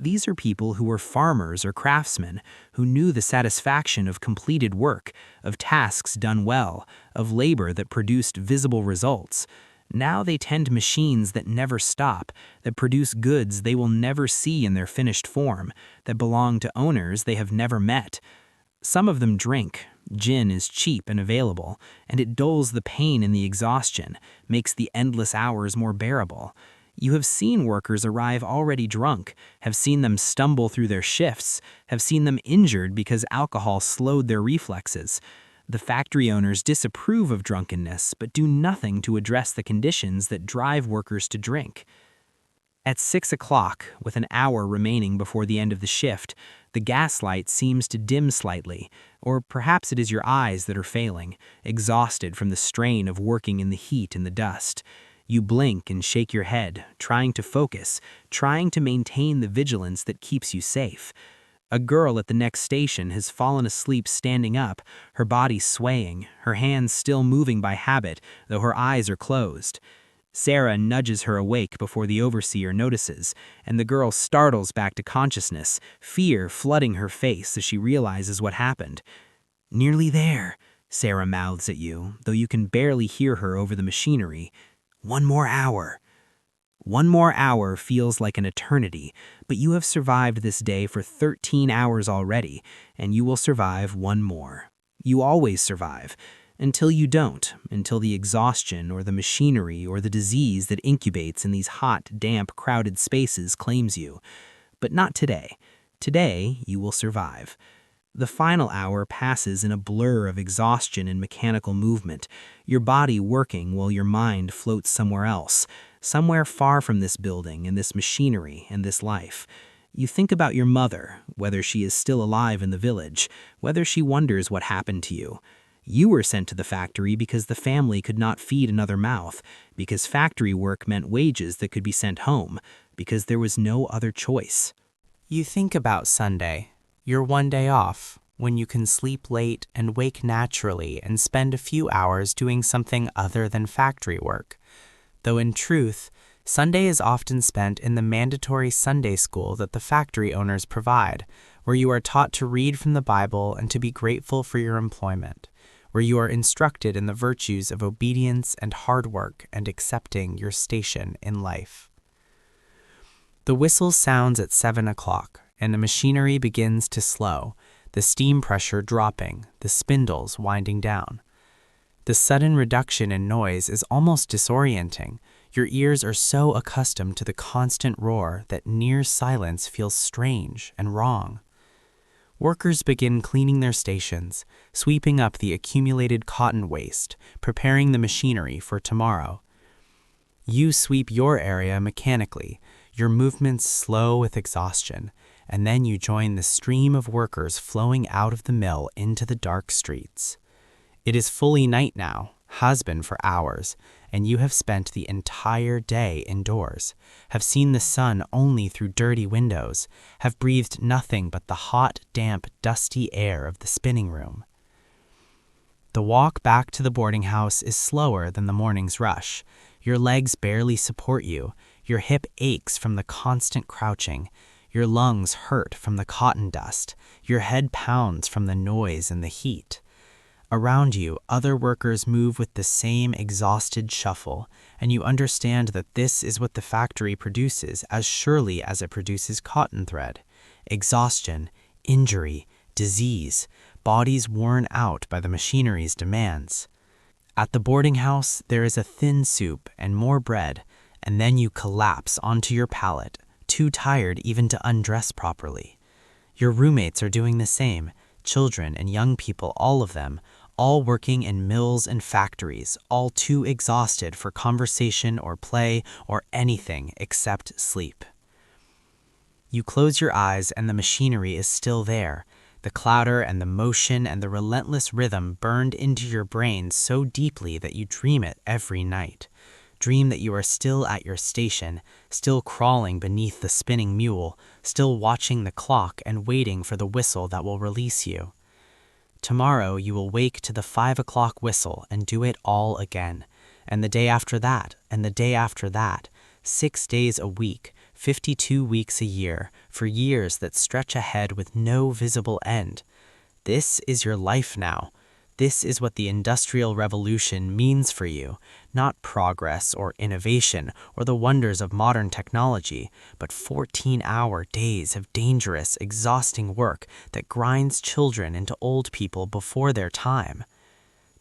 These are people who were farmers or craftsmen, who knew the satisfaction of completed work, of tasks done well, of labor that produced visible results. Now they tend machines that never stop, that produce goods they will never see in their finished form, that belong to owners they have never met. Some of them drink. Gin is cheap and available, and it dulls the pain and the exhaustion, makes the endless hours more bearable. You have seen workers arrive already drunk, have seen them stumble through their shifts, have seen them injured because alcohol slowed their reflexes. The factory owners disapprove of drunkenness, but do nothing to address the conditions that drive workers to drink. At 6 o'clock, with an hour remaining before the end of the shift, the gaslight seems to dim slightly, or perhaps it is your eyes that are failing, exhausted from the strain of working in the heat and the dust. You blink and shake your head, trying to focus, trying to maintain the vigilance that keeps you safe. A girl at the next station has fallen asleep standing up, her body swaying, her hands still moving by habit, though her eyes are closed. Sarah nudges her awake before the overseer notices, and the girl startles back to consciousness, fear flooding her face as she realizes what happened. "Nearly there," Sarah mouths at you, though you can barely hear her over the machinery. "One more hour." 1 more hour feels like an eternity, but you have survived this day for 13 hours already, and you will survive 1 more. You always survive, until you don't, until the exhaustion or the machinery or the disease that incubates in these hot, damp, crowded spaces claims you. But not today. Today, you will survive. The final hour passes in a blur of exhaustion and mechanical movement, your body working while your mind floats somewhere else. somewhere far from this building and this machinery and this life. You think about your mother, whether she is still alive in the village, whether she wonders what happened to you. You were sent to the factory because the family could not feed another mouth, because factory work meant wages that could be sent home, because there was no other choice. You think about Sunday, your one day off, when you can sleep late and wake naturally and spend a few hours doing something other than factory work. Though in truth, Sunday is often spent in the mandatory Sunday school that the factory owners provide, where you are taught to read from the Bible and to be grateful for your employment, where you are instructed in the virtues of obedience and hard work and accepting your station in life. The whistle sounds at 7 o'clock, and the machinery begins to slow, the steam pressure dropping, the spindles winding down. The sudden reduction in noise is almost disorienting. Your ears are so accustomed to the constant roar that near silence feels strange and wrong. Workers begin cleaning their stations, sweeping up the accumulated cotton waste, preparing the machinery for tomorrow. You sweep your area mechanically, your movements slow with exhaustion, and then you join the stream of workers flowing out of the mill into the dark streets. It is fully night now, has been for hours, and you have spent the entire day indoors, have seen the sun only through dirty windows, have breathed nothing but the hot, damp, dusty air of the spinning room. The walk back to the boarding house is slower than the morning's rush. Your legs barely support you, your hip aches from the constant crouching, your lungs hurt from the cotton dust, your head pounds from the noise and the heat. Around you, other workers move with the same exhausted shuffle, and you understand that this is what the factory produces as surely as it produces cotton thread. Exhaustion, injury, disease, bodies worn out by the machinery's demands. At the boarding house, there is a thin soup and more bread, and then you collapse onto your pallet, too tired even to undress properly. Your roommates are doing the same, children and young people, all of them, all working in mills and factories, all too exhausted for conversation or play or anything except sleep. You close your eyes and the machinery is still there, the clatter and the motion and the relentless rhythm burned into your brain so deeply that you dream it every night. Dream that you are still at your station, still crawling beneath the spinning mule, still watching the clock and waiting for the whistle that will release you. Tomorrow you will wake to the 5 o'clock whistle and do it all again, and the day after that, and the day after that, 6 days a week, 52 weeks a year, for years that stretch ahead with no visible end. This is your life now. This is what the Industrial Revolution means for you, not progress or innovation or the wonders of modern technology, but 14-hour days of dangerous, exhausting work that grinds children into old people before their time.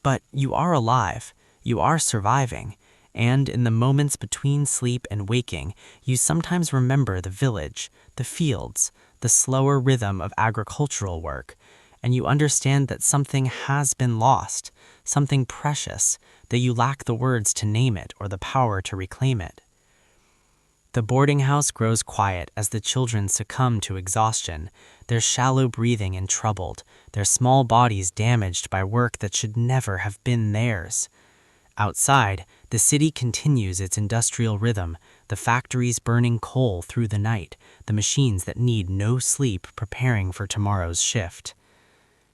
But you are alive, you are surviving, and in the moments between sleep and waking, you sometimes remember the village, the fields, the slower rhythm of agricultural work, and you understand that something has been lost, something precious, that you lack the words to name it or the power to reclaim it. The boarding house grows quiet as the children succumb to exhaustion, their shallow breathing untroubled, their small bodies damaged by work that should never have been theirs. Outside, the city continues its industrial rhythm, the factories burning coal through the night, the machines that need no sleep preparing for tomorrow's shift.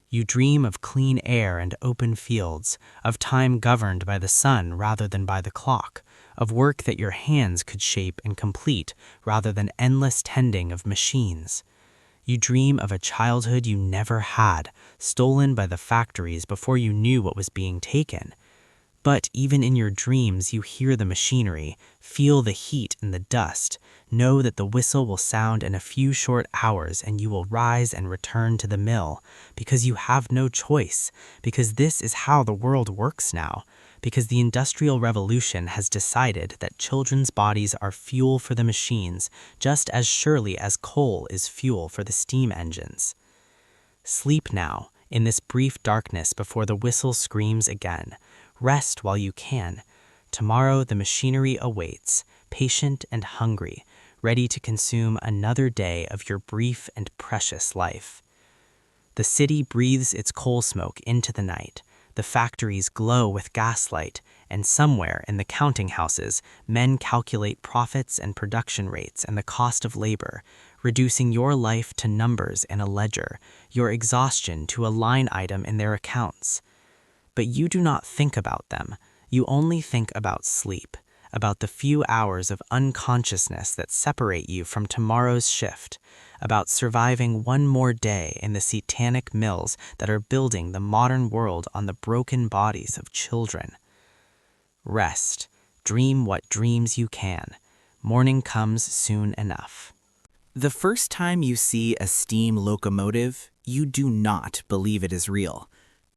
You dream of clean air and open fields, of time governed by the sun rather than by the clock, of work that your hands could shape and complete rather than endless tending of machines. You dream of a childhood you never had, stolen by the factories before you knew what was being taken. But even in your dreams, you hear the machinery, feel the heat and the dust, know that the whistle will sound in a few short hours and you will rise and return to the mill, because you have no choice, because this is how the world works now, because the Industrial Revolution has decided that children's bodies are fuel for the machines just as surely as coal is fuel for the steam engines. Sleep now, in this brief darkness before the whistle screams again. Rest while you can. Tomorrow the machinery awaits, patient and hungry, ready to consume another day of your brief and precious life. The city breathes its coal smoke into the night, the factories glow with gaslight, and somewhere in the counting houses, men calculate profits and production rates and the cost of labor, reducing your life to numbers in a ledger, your exhaustion to a line item in their accounts. But you do not think about them. You only think about sleep, about the few hours of unconsciousness that separate you from tomorrow's shift, about surviving one more day in the satanic mills that are building the modern world on the broken bodies of children. Rest. Dream what dreams you can. Morning comes soon enough. The first time you see a steam locomotive, you do not believe it is real.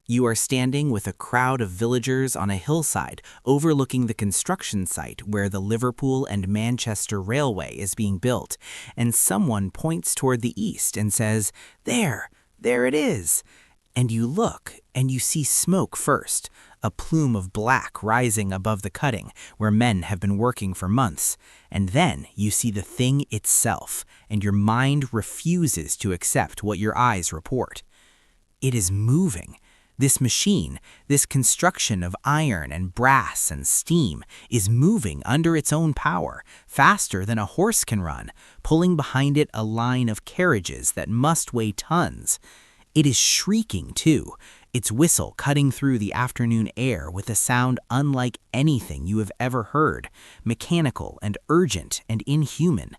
You are standing with a crowd of villagers on a hillside overlooking the construction site where the Liverpool and Manchester Railway is being built, and someone points toward the east and says, there it is." And you look, and you see smoke first, a plume of black rising above the cutting where men have been working for months. And then you see the thing itself, and your mind refuses to accept what your eyes report. It is moving. This machine, this construction of iron and brass and steam, is moving under its own power, faster than a horse can run, pulling behind it a line of carriages that must weigh tons. It is shrieking, too, its whistle cutting through the afternoon air with a sound unlike anything you have ever heard, mechanical and urgent and inhuman.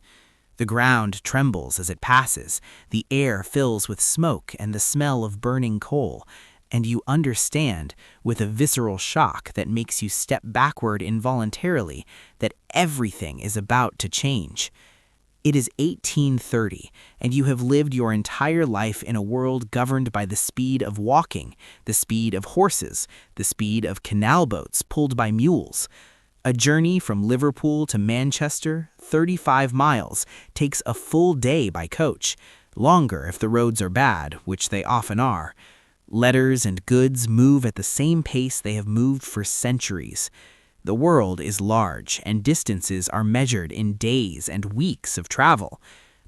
The ground trembles as it passes, the air fills with smoke and the smell of burning coal, and you understand, with a visceral shock that makes you step backward involuntarily, that everything is about to change. It is 1830, and you have lived your entire life in a world governed by the speed of walking, the speed of horses, the speed of canal boats pulled by mules. A journey from Liverpool to Manchester, 35 miles, takes a full day by coach, longer if the roads are bad, which they often are. Letters and goods move at the same pace they have moved for centuries. The world is large, and distances are measured in days and weeks of travel.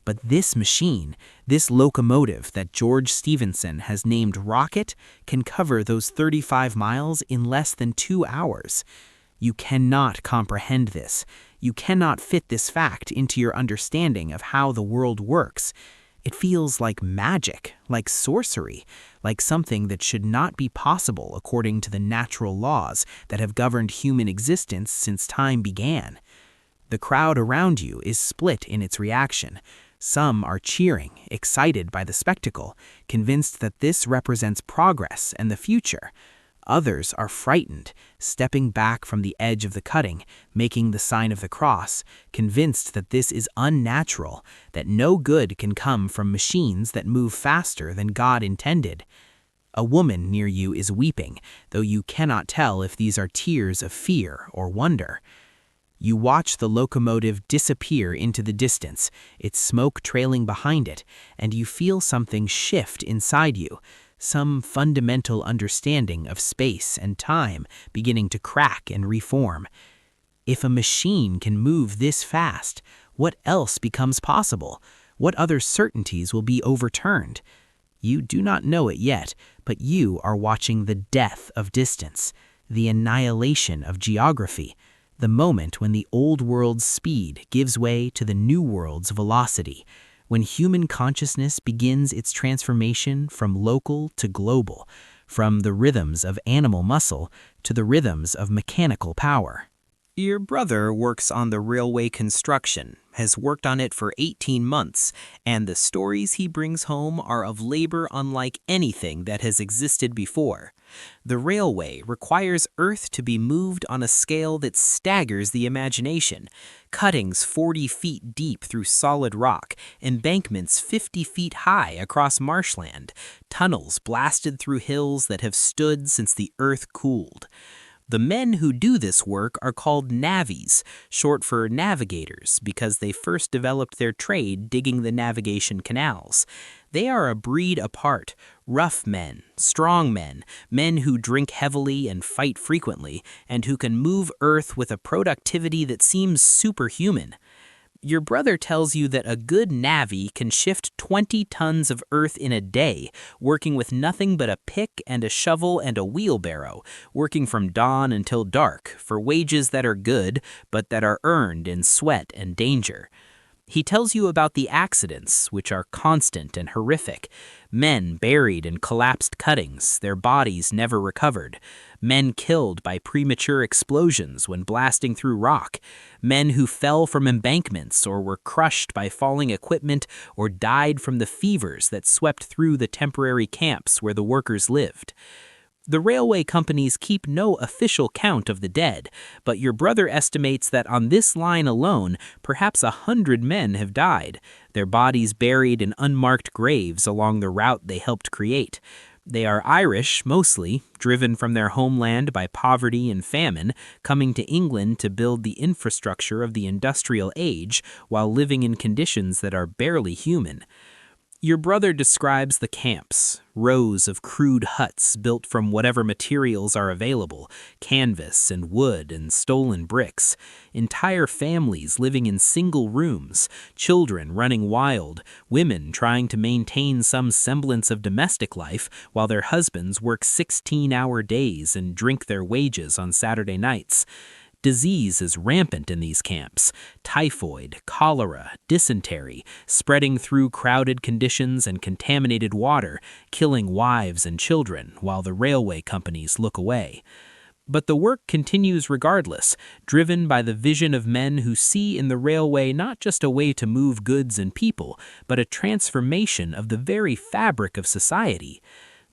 But this machine, this locomotive that George Stephenson has named Rocket, can cover those 35 miles in less than 2 hours. You cannot comprehend this. You cannot fit this fact into your understanding of how the world works. It feels like magic, like sorcery, like something that should not be possible according to the natural laws that have governed human existence since time began. The crowd around you is split in its reaction. Some are cheering, excited by the spectacle, convinced that this represents progress and the future. Others are frightened, stepping back from the edge of the cutting, making the sign of the cross, convinced that this is unnatural, that no good can come from machines that move faster than God intended. A woman near you is weeping, though you cannot tell if these are tears of fear or wonder. You watch the locomotive disappear into the distance, its smoke trailing behind it, and you feel something shift inside you, some fundamental understanding of space and time beginning to crack and reform. If a machine can move this fast, what else becomes possible? What other certainties will be overturned? You do not know it yet, but you are watching the death of distance, the annihilation of geography, the moment when the old world's speed gives way to the new world's velocity, when human consciousness begins its transformation from local to global, from the rhythms of animal muscle to the rhythms of mechanical power. Your brother works on the railway construction, has worked on it for 18 months, and the stories he brings home are of labor unlike anything that has existed before. The railway requires earth to be moved on a scale that staggers the imagination. Cuttings 40 feet deep through solid rock, embankments 50 feet high across marshland, tunnels blasted through hills that have stood since the earth cooled. The men who do this work are called navvies, short for navigators, because they first developed their trade digging the navigation canals. They are a breed apart, rough men, strong men, men who drink heavily and fight frequently, and who can move Earth with a productivity that seems superhuman. Your brother tells you that a good navvy can shift 20 tons of earth in a day, working with nothing but a pick and a shovel and a wheelbarrow, working from dawn until dark, for wages that are good, but that are earned in sweat and danger. He tells you about the accidents, which are constant and horrific. Men buried in collapsed cuttings, their bodies never recovered. Men killed by premature explosions when blasting through rock. Men who fell from embankments or were crushed by falling equipment or died from the fevers that swept through the temporary camps where the workers lived. The railway companies keep no official count of the dead, but your brother estimates that on this line alone, perhaps 100 men have died, their bodies buried in unmarked graves along the route they helped create. They are Irish, mostly, driven from their homeland by poverty and famine, coming to England to build the infrastructure of the industrial age while living in conditions that are barely human. Your brother describes the camps, rows of crude huts built from whatever materials are available, canvas and wood and stolen bricks, entire families living in single rooms, children running wild, women trying to maintain some semblance of domestic life while their husbands work 16-hour days and drink their wages on Saturday nights. Disease is rampant in these camps. Typhoid, cholera, dysentery, spreading through crowded conditions and contaminated water, killing wives and children while the railway companies look away. But the work continues regardless, driven by the vision of men who see in the railway not just a way to move goods and people, but a transformation of the very fabric of society.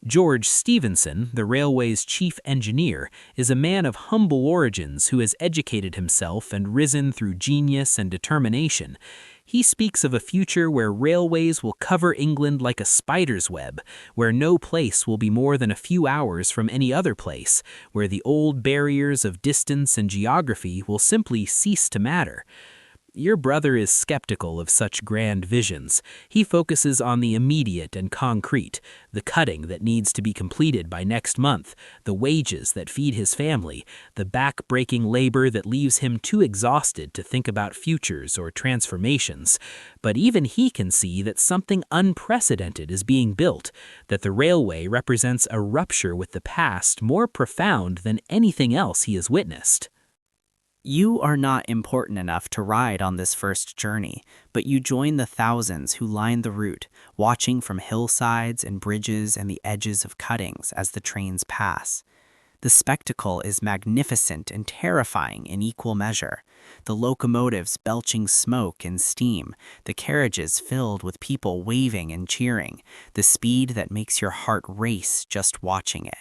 George Stephenson, the railway's chief engineer, is a man of humble origins who has educated himself and risen through genius and determination. He speaks of a future where railways will cover England like a spider's web, where no place will be more than a few hours from any other place, where the old barriers of distance and geography will simply cease to matter. Your brother is skeptical of such grand visions. He focuses on the immediate and concrete, the cutting that needs to be completed by next month, the wages that feed his family, the back-breaking labor that leaves him too exhausted to think about futures or transformations. But even he can see that something unprecedented is being built, that the railway represents a rupture with the past more profound than anything else he has witnessed. You are not important enough to ride on this first journey, but you join the thousands who line the route, watching from hillsides and bridges and the edges of cuttings as the trains pass. The spectacle is magnificent and terrifying in equal measure. The locomotives belching smoke and steam, the carriages filled with people waving and cheering, the speed that makes your heart race just watching it.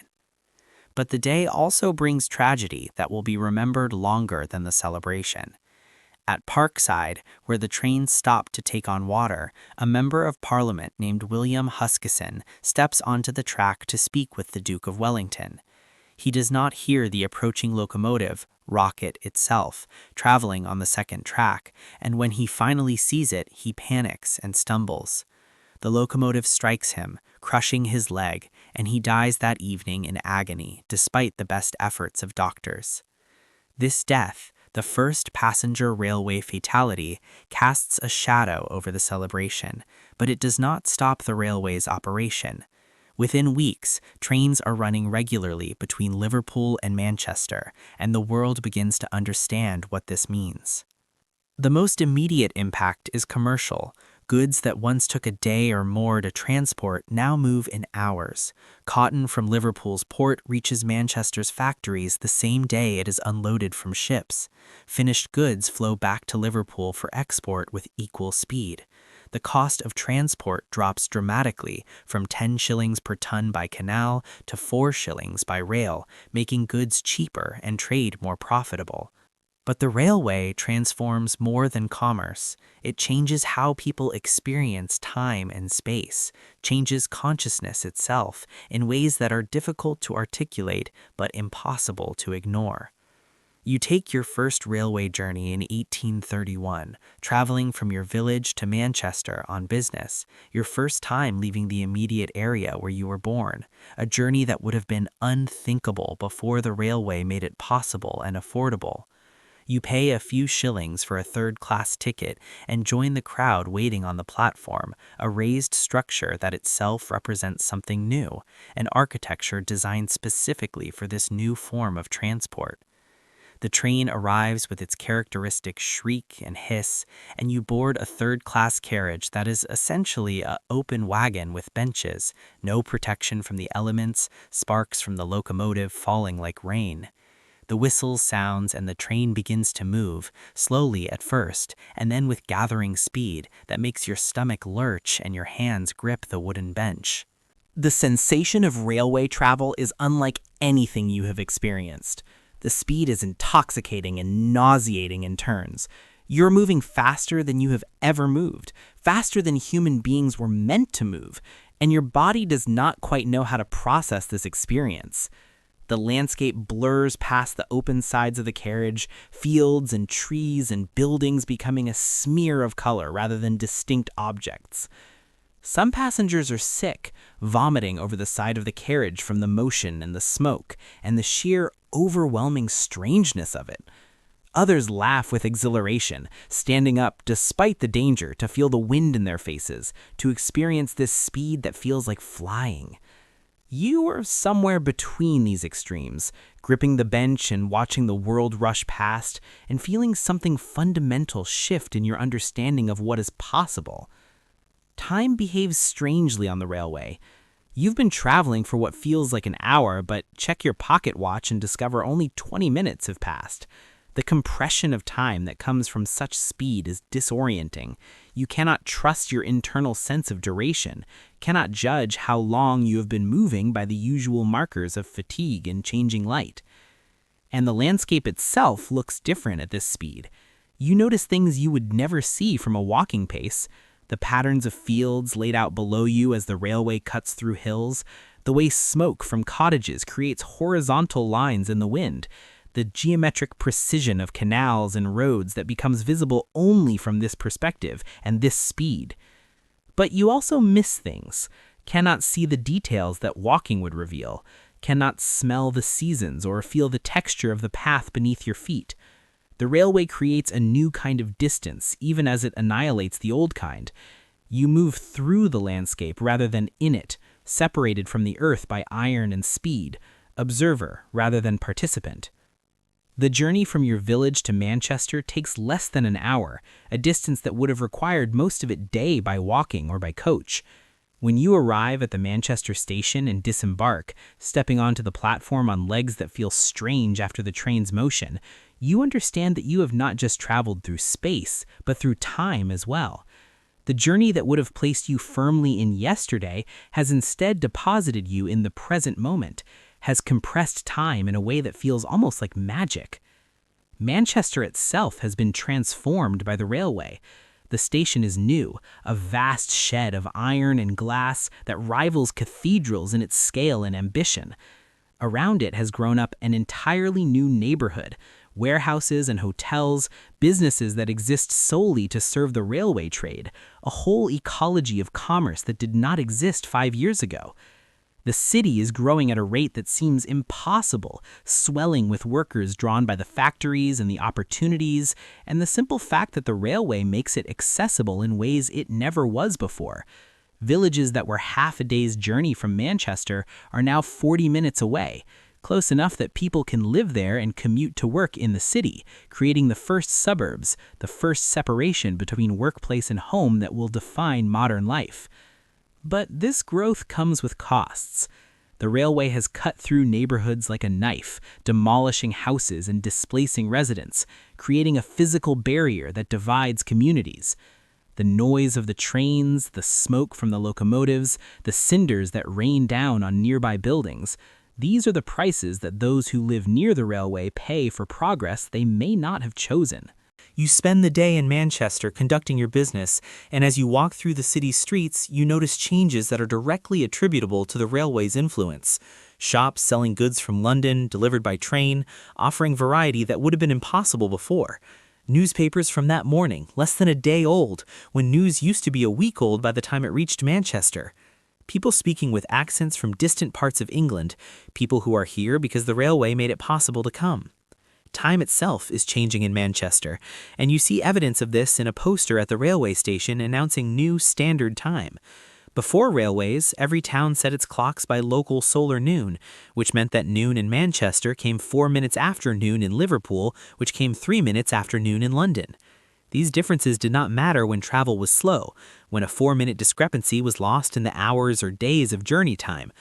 But the day also brings tragedy that will be remembered longer than the celebration. At Parkside, where the trains stop to take on water, a member of Parliament named William Huskisson steps onto the track to speak with the Duke of Wellington. He does not hear the approaching locomotive, Rocket itself, traveling on the second track, and when he finally sees it, he panics and stumbles. The locomotive strikes him, crushing his leg, and he dies that evening in agony despite the best efforts of doctors. This death, the first passenger railway fatality, casts a shadow over the celebration, but it does not stop the railway's operation. Within weeks, trains are running regularly between Liverpool and Manchester, and the world begins to understand what this means. The most immediate impact is commercial. Goods that once took a day or more to transport now move in hours. Cotton from Liverpool's port reaches Manchester's factories the same day it is unloaded from ships. Finished goods flow back to Liverpool for export with equal speed. The cost of transport drops dramatically from 10 shillings per ton by canal to 4 shillings by rail, making goods cheaper and trade more profitable. But the railway transforms more than commerce. It changes how people experience time and space, changes consciousness itself in ways that are difficult to articulate but impossible to ignore. You take your first railway journey in 1831, traveling from your village to Manchester on business, your first time leaving the immediate area where you were born, a journey that would have been unthinkable before the railway made it possible and affordable. You pay a few shillings for a third-class ticket and join the crowd waiting on the platform, a raised structure that itself represents something new, an architecture designed specifically for this new form of transport. The train arrives with its characteristic shriek and hiss, and you board a third-class carriage that is essentially an open wagon with benches, no protection from the elements, sparks from the locomotive falling like rain. The whistle sounds and the train begins to move, slowly at first, and then with gathering speed that makes your stomach lurch and your hands grip the wooden bench. The sensation of railway travel is unlike anything you have experienced. The speed is intoxicating and nauseating in turns. You're moving faster than you have ever moved, faster than human beings were meant to move, and your body does not quite know how to process this experience. The landscape blurs past the open sides of the carriage, fields and trees and buildings becoming a smear of color rather than distinct objects. Some passengers are sick, vomiting over the side of the carriage from the motion and the smoke, and the sheer overwhelming strangeness of it. Others laugh with exhilaration, standing up despite the danger to feel the wind in their faces, to experience this speed that feels like flying. You are somewhere between these extremes, gripping the bench and watching the world rush past, and feeling something fundamental shift in your understanding of what is possible. Time behaves strangely on the railway. You've been traveling for what feels like an hour, but check your pocket watch and discover only 20 minutes have passed. The compression of time that comes from such speed is disorienting. You cannot trust your internal sense of duration, cannot judge how long you have been moving by the usual markers of fatigue and changing light. And the landscape itself looks different at this speed. You notice things you would never see from a walking pace. The patterns of fields laid out below you as the railway cuts through hills, the way smoke from cottages creates horizontal lines in the wind, the geometric precision of canals and roads that becomes visible only from this perspective and this speed. But you also miss things, cannot see the details that walking would reveal, cannot smell the seasons or feel the texture of the path beneath your feet. The railway creates a new kind of distance, even as it annihilates the old kind. You move through the landscape rather than in it, separated from the earth by iron and speed, observer rather than participant. The journey from your village to Manchester takes less than an hour, a distance that would have required most of it day by walking or by coach. When you arrive at the Manchester station and disembark, stepping onto the platform on legs that feel strange after the train's motion, you understand that you have not just traveled through space, but through time as well. The journey that would have placed you firmly in yesterday has instead deposited you in the present moment, has compressed time in a way that feels almost like magic. Manchester itself has been transformed by the railway. The station is new, a vast shed of iron and glass that rivals cathedrals in its scale and ambition. Around it has grown up an entirely new neighborhood, warehouses and hotels, businesses that exist solely to serve the railway trade, a whole ecology of commerce that did not exist 5 years ago. The city is growing at a rate that seems impossible, swelling with workers drawn by the factories and the opportunities, and the simple fact that the railway makes it accessible in ways it never was before. Villages that were half a day's journey from Manchester are now 40 minutes away, close enough that people can live there and commute to work in the city, creating the first suburbs, the first separation between workplace and home that will define modern life. But this growth comes with costs. The railway has cut through neighborhoods like a knife, demolishing houses and displacing residents, creating a physical barrier that divides communities. The noise of the trains, the smoke from the locomotives, the cinders that rain down on nearby buildings, these are the prices that those who live near the railway pay for progress they may not have chosen. You spend the day in Manchester conducting your business, and as you walk through the city's streets, you notice changes that are directly attributable to the railway's influence. Shops selling goods from London, delivered by train, offering variety that would have been impossible before. Newspapers from that morning, less than a day old, when news used to be a week old by the time it reached Manchester. People speaking with accents from distant parts of England, people who are here because the railway made it possible to come. Time itself is changing in Manchester, and you see evidence of this in a poster at the railway station announcing new standard time. Before railways, every town set its clocks by local solar noon, which meant that noon in Manchester came 4 minutes after noon in Liverpool, which came 3 minutes after noon in London. These differences did not matter when travel was slow, when a 4-minute discrepancy was lost in the hours or days of journey time.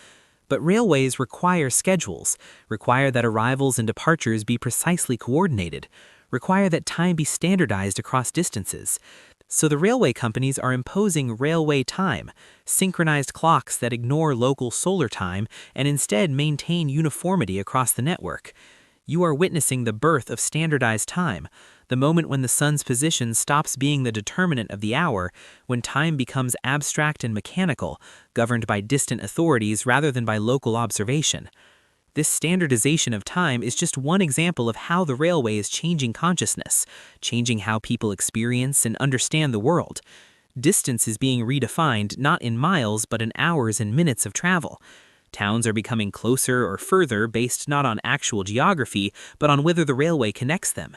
But railways require schedules, require that arrivals and departures be precisely coordinated, require that time be standardized across distances. So the railway companies are imposing railway time, synchronized clocks that ignore local solar time and instead maintain uniformity across the network. You are witnessing the birth of standardized time, the moment when the sun's position stops being the determinant of the hour, when time becomes abstract and mechanical, governed by distant authorities rather than by local observation. This standardization of time is just one example of how the railway is changing consciousness, changing how people experience and understand the world. Distance is being redefined not in miles but in hours and minutes of travel. Towns are becoming closer or further based not on actual geography, but on whether the railway connects them.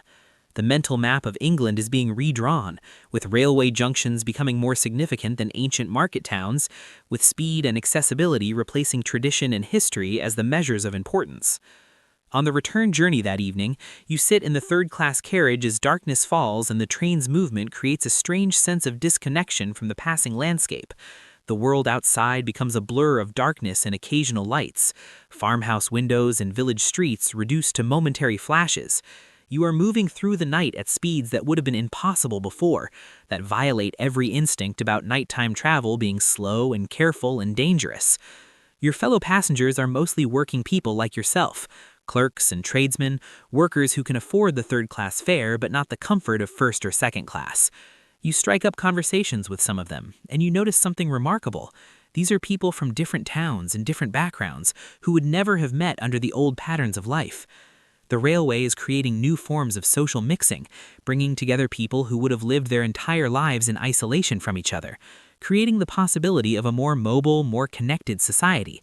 The mental map of England is being redrawn, with railway junctions becoming more significant than ancient market towns, with speed and accessibility replacing tradition and history as the measures of importance. On the return journey that evening, you sit in the third-class carriage as darkness falls and the train's movement creates a strange sense of disconnection from the passing landscape. The world outside becomes a blur of darkness and occasional lights, farmhouse windows and village streets reduced to momentary flashes. You are moving through the night at speeds that would have been impossible before, that violate every instinct about nighttime travel being slow and careful and dangerous. Your fellow passengers are mostly working people like yourself, clerks and tradesmen, workers who can afford the third-class fare but not the comfort of first or second class. You strike up conversations with some of them, and you notice something remarkable. These are people from different towns and different backgrounds who would never have met under the old patterns of life. The railway is creating new forms of social mixing, bringing together people who would have lived their entire lives in isolation from each other, creating the possibility of a more mobile, more connected society.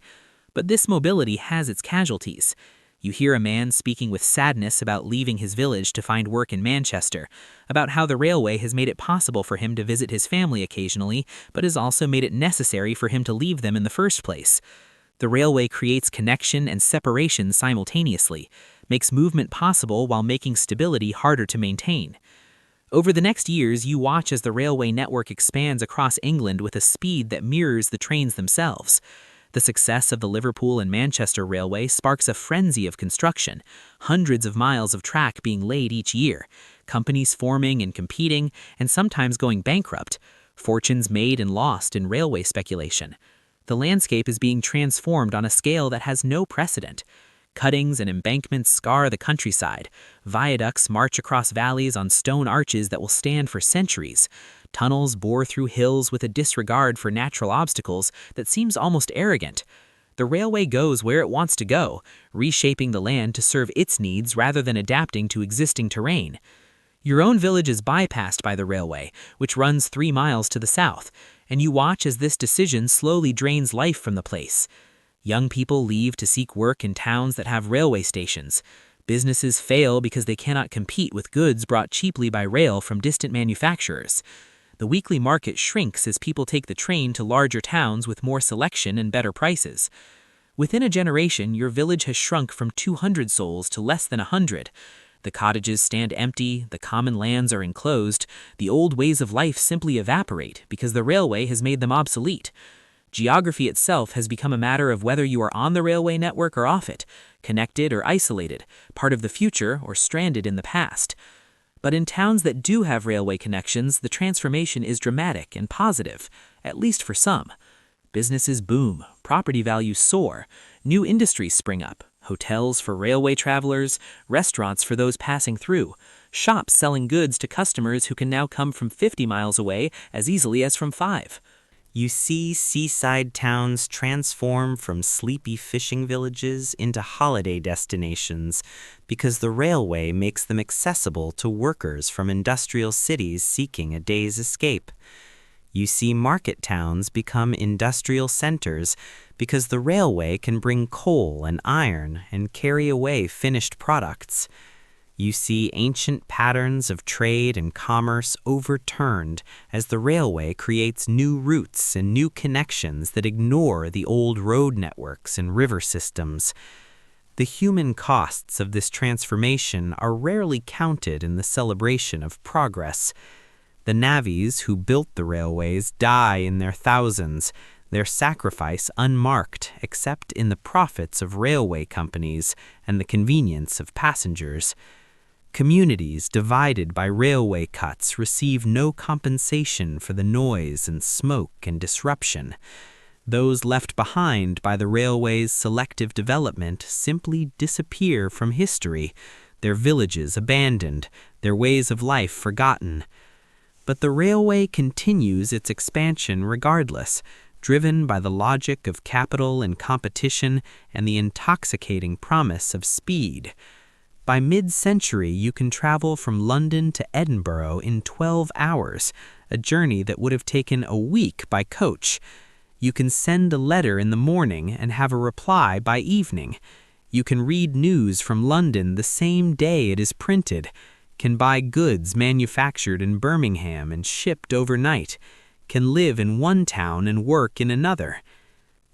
But this mobility has its casualties. You hear a man speaking with sadness about leaving his village to find work in Manchester, about how the railway has made it possible for him to visit his family occasionally, but has also made it necessary for him to leave them in the first place. The railway creates connection and separation simultaneously, makes movement possible while making stability harder to maintain. Over the next years, you watch as the railway network expands across England with a speed that mirrors the trains themselves. The success of the Liverpool and Manchester Railway sparks a frenzy of construction, hundreds of miles of track being laid each year, companies forming and competing, and sometimes going bankrupt, fortunes made and lost in railway speculation. The landscape is being transformed on a scale that has no precedent. Cuttings and embankments scar the countryside. Viaducts march across valleys on stone arches that will stand for centuries. Tunnels bore through hills with a disregard for natural obstacles that seems almost arrogant. The railway goes where it wants to go, reshaping the land to serve its needs rather than adapting to existing terrain. Your own village is bypassed by the railway, which runs 3 miles to the south, and you watch as this decision slowly drains life from the place. Young people leave to seek work in towns that have railway stations. Businesses fail because they cannot compete with goods brought cheaply by rail from distant manufacturers. The weekly market shrinks as people take the train to larger towns with more selection and better prices. Within a generation, your village has shrunk from 200 souls to less than 100. The cottages stand empty, the common lands are enclosed, the old ways of life simply evaporate because the railway has made them obsolete. Geography itself has become a matter of whether you are on the railway network or off it, connected or isolated, part of the future or stranded in the past. But in towns that do have railway connections, the transformation is dramatic and positive, at least for some. Businesses boom, property values soar, new industries spring up, hotels for railway travelers, restaurants for those passing through, shops selling goods to customers who can now come from 50 miles away as easily as from 5. You see seaside towns transform from sleepy fishing villages into holiday destinations because the railway makes them accessible to workers from industrial cities seeking a day's escape. You see market towns become industrial centers because the railway can bring coal and iron and carry away finished products. You see ancient patterns of trade and commerce overturned as the railway creates new routes and new connections that ignore the old road networks and river systems. The human costs of this transformation are rarely counted in the celebration of progress. The navvies who built the railways die in their thousands, their sacrifice unmarked except in the profits of railway companies and the convenience of passengers. Communities divided by railway cuts receive no compensation for the noise and smoke and disruption. Those left behind by the railway's selective development simply disappear from history, their villages abandoned, their ways of life forgotten. But the railway continues its expansion regardless, driven by the logic of capital and competition and the intoxicating promise of speed. By mid-century, you can travel from London to Edinburgh in 12 hours, a journey that would have taken a week by coach. You can send a letter in the morning and have a reply by evening. You can read news from London the same day it is printed, can buy goods manufactured in Birmingham and shipped overnight, can live in one town and work in another.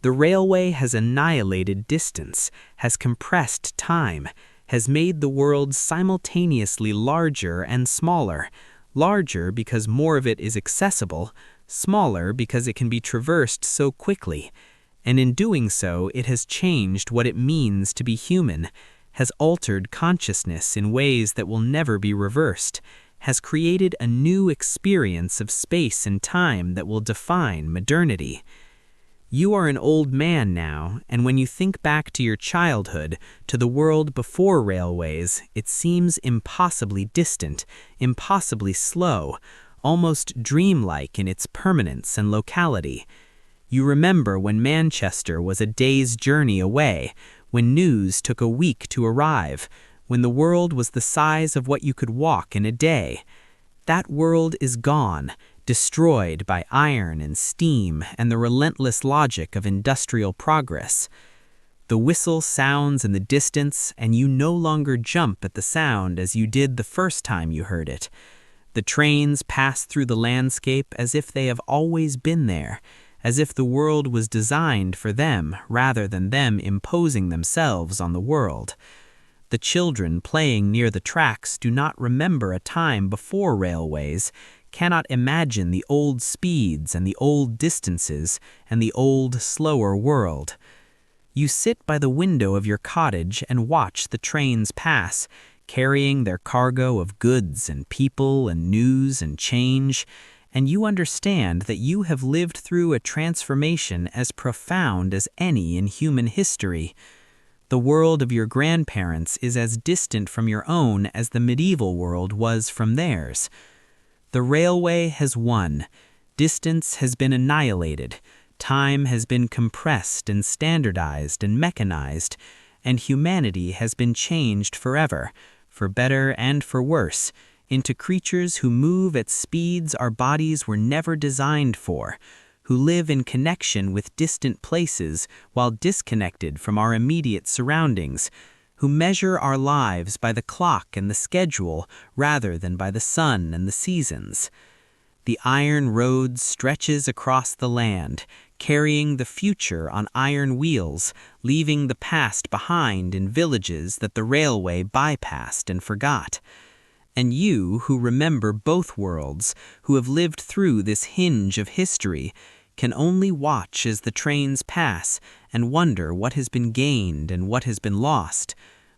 The railway has annihilated distance, has compressed time, has made the world simultaneously larger and smaller, larger because more of it is accessible, smaller because it can be traversed so quickly. And in doing so, it has changed what it means to be human, has altered consciousness in ways that will never be reversed, has created a new experience of space and time that will define modernity. You are an old man now, and when you think back to your childhood, to the world before railways, it seems impossibly distant, impossibly slow, almost dreamlike in its permanence and locality. You remember when Manchester was a day's journey away, when news took a week to arrive, when the world was the size of what you could walk in a day. That world is gone, destroyed by iron and steam and the relentless logic of industrial progress. The whistle sounds in the distance, and you no longer jump at the sound as you did the first time you heard it. The trains pass through the landscape as if they have always been there, as if the world was designed for them rather than them imposing themselves on the world. The children playing near the tracks do not remember a time before railways, cannot imagine the old speeds and the old distances and the old, slower world. You sit by the window of your cottage and watch the trains pass, carrying their cargo of goods and people and news and change, and you understand that you have lived through a transformation as profound as any in human history. The world of your grandparents is as distant from your own as the medieval world was from theirs. The railway has won. Distance has been annihilated. Time has been compressed and standardized and mechanized, and humanity has been changed forever, for better and for worse, into creatures who move at speeds our bodies were never designed for, who live in connection with distant places while disconnected from our immediate surroundings, who measure our lives by the clock and the schedule rather than by the sun and the seasons. The iron road stretches across the land, carrying the future on iron wheels, leaving the past behind in villages that the railway bypassed and forgot. And you, who remember both worlds, who have lived through this hinge of history, can only watch as the trains pass and wonder what has been gained and what has been lost,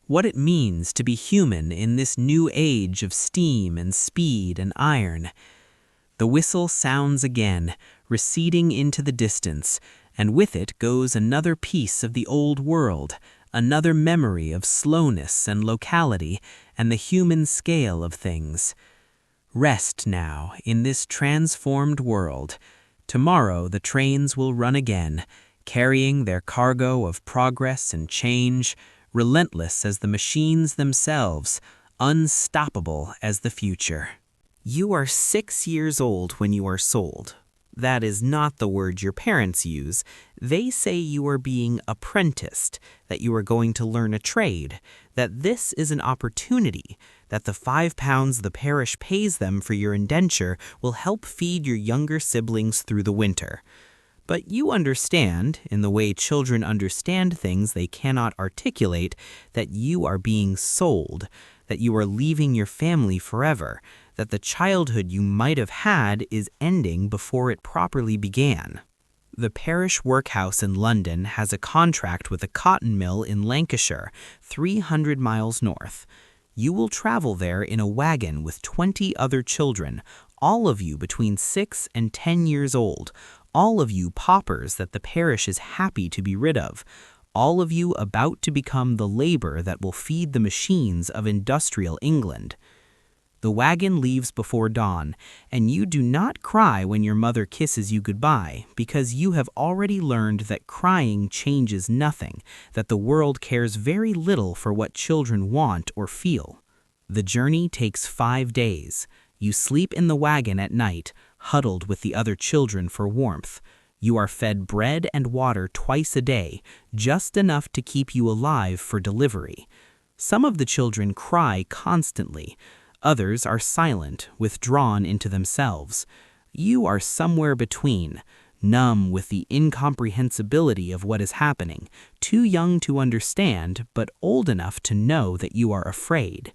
what it means to be human in this new age of steam and speed and iron. The whistle sounds again, receding into the distance, and with it goes another piece of the old world, another memory of slowness and locality and the human scale of things. Rest now in this transformed world. Tomorrow the trains will run again, carrying their cargo of progress and change, relentless as the machines themselves, unstoppable as the future. You are 6 years old when you are sold. That is not the word your parents use. They say you are being apprenticed, that you are going to learn a trade, that this is an opportunity, that the £5 the parish pays them for your indenture will help feed your younger siblings through the winter. But you understand, in the way children understand things they cannot articulate, that you are being sold, that you are leaving your family forever, that the childhood you might have had is ending before it properly began. The parish workhouse in London has a contract with a cotton mill in Lancashire, 300 miles north. You will travel there in a wagon with 20 other children, all of you between 6 and 10 years old, all of you paupers that the parish is happy to be rid of, all of you about to become the labor that will feed the machines of industrial England. The wagon leaves before dawn, and you do not cry when your mother kisses you goodbye, because you have already learned that crying changes nothing, that the world cares very little for what children want or feel. The journey takes 5 days. You sleep in the wagon at night, huddled with the other children for warmth. You are fed bread and water twice a day, just enough to keep you alive for delivery. Some of the children cry constantly. Others are silent, withdrawn into themselves. You are somewhere between, numb with the incomprehensibility of what is happening, too young to understand, but old enough to know that you are afraid.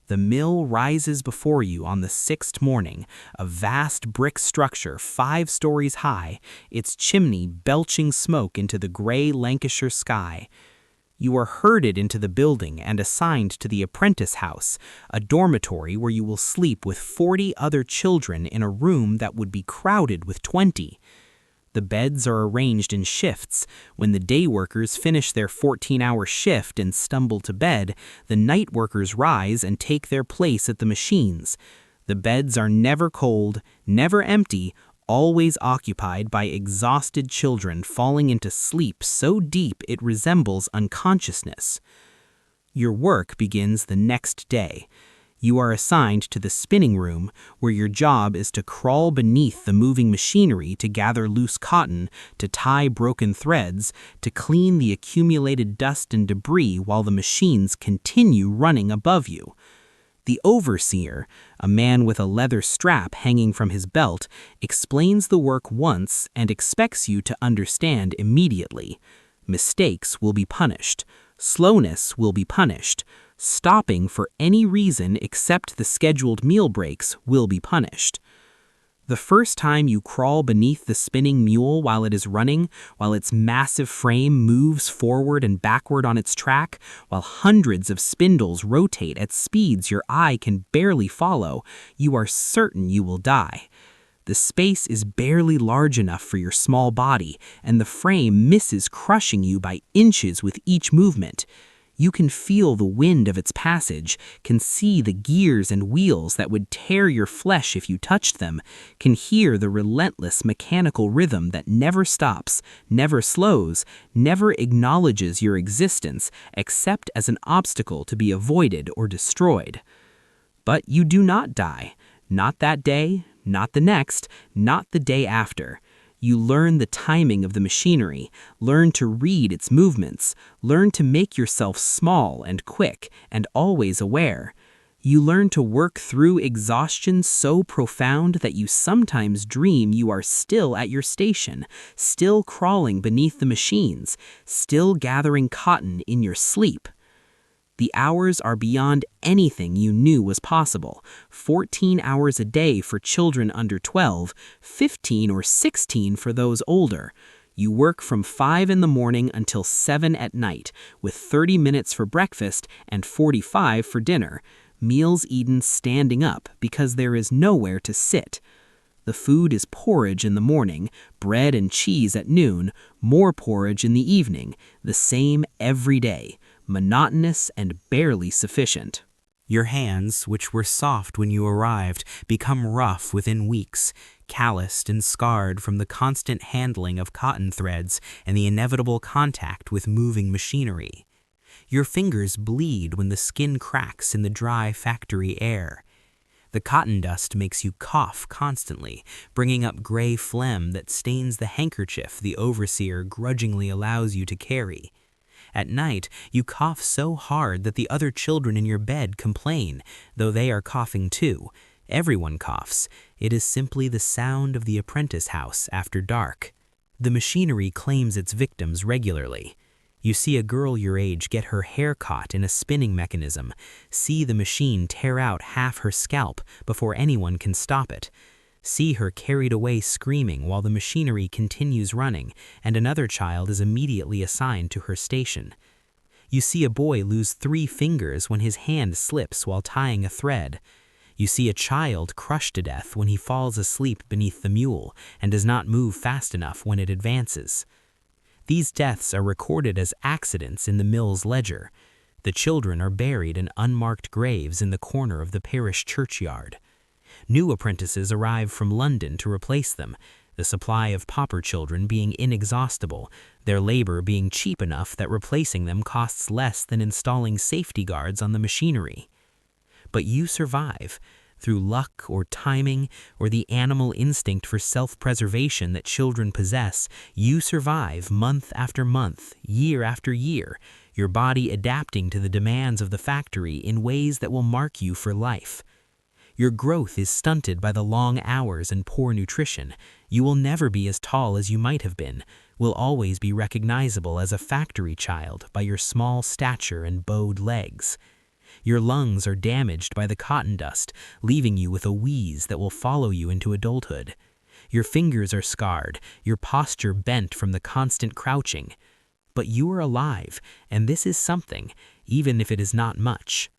The mill rises before you on the 6th morning, a vast brick structure 5 stories high, its chimney belching smoke into the gray Lancashire sky. You are herded into the building and assigned to the apprentice house, a dormitory where you will sleep with 40 other children in a room that would be crowded with 20. The beds are arranged in shifts. When the day workers finish their 14-hour shift and stumble to bed, the night workers rise and take their place at the machines. The beds are never cold, never empty, always occupied by exhausted children falling into sleep so deep it resembles unconsciousness. Your work begins the next day. You are assigned to the spinning room, where your job is to crawl beneath the moving machinery to gather loose cotton, to tie broken threads, to clean the accumulated dust and debris while the machines continue running above you. The overseer, a man with a leather strap hanging from his belt, explains the work once and expects you to understand immediately. Mistakes will be punished. Slowness will be punished. Stopping for any reason except the scheduled meal breaks will be punished. The first time you crawl beneath the spinning mule while it is running, while its massive frame moves forward and backward on its track, while hundreds of spindles rotate at speeds your eye can barely follow, you are certain you will die. The space is barely large enough for your small body, and the frame misses crushing you by inches with each movement. You can feel the wind of its passage, can see the gears and wheels that would tear your flesh if you touched them, can hear the relentless mechanical rhythm that never stops, never slows, never acknowledges your existence except as an obstacle to be avoided or destroyed. But you do not die, not that day, not the next, not the day after. You learn the timing of the machinery, learn to read its movements, learn to make yourself small and quick and always aware. You learn to work through exhaustion so profound that you sometimes dream you are still at your station, still crawling beneath the machines, still gathering cotton in your sleep. The hours are beyond anything you knew was possible. 14 hours a day for children under 12, 15 or 16 for those older. You work from 5 in the morning until 7 at night, with 30 minutes for breakfast and 45 for dinner. Meals eaten standing up because there is nowhere to sit. The food is porridge in the morning, bread and cheese at noon, more porridge in the evening, the same every day. Monotonous and barely sufficient. Your hands, which were soft when you arrived, become rough within weeks. calloused and scarred from the constant handling of cotton threads and the inevitable contact with moving machinery. Your fingers bleed when the skin cracks in the dry factory air. The cotton dust makes you cough constantly, bringing up gray phlegm that stains the handkerchief the overseer grudgingly allows you to carry. At night, you cough so hard that the other children in your bed complain, though they are coughing too. Everyone coughs. It is simply the sound of the apprentice house after dark. The machinery claims its victims regularly. You see a girl your age get her hair caught in a spinning mechanism, see the machine tear out half her scalp before anyone can stop it, see her carried away screaming while the machinery continues running and another child is immediately assigned to her station. You see a boy lose 3 fingers when his hand slips while tying a thread. You see a child crushed to death when he falls asleep beneath the mule and does not move fast enough when it advances. These deaths are recorded as accidents in the mill's ledger. The children are buried in unmarked graves in the corner of the parish churchyard. New apprentices arrive from London to replace them, the supply of pauper children being inexhaustible, their labor being cheap enough that replacing them costs less than installing safety guards on the machinery. But you survive. Through luck or timing or the animal instinct for self-preservation that children possess, you survive month after month, year after year, your body adapting to the demands of the factory in ways that will mark you for life. Your growth is stunted by the long hours and poor nutrition. You will never be as tall as you might have been, will always be recognizable as a factory child by your small stature and bowed legs. Your lungs are damaged by the cotton dust, leaving you with a wheeze that will follow you into adulthood. Your fingers are scarred, your posture bent from the constant crouching. But you are alive, and this is something, even if it is not much.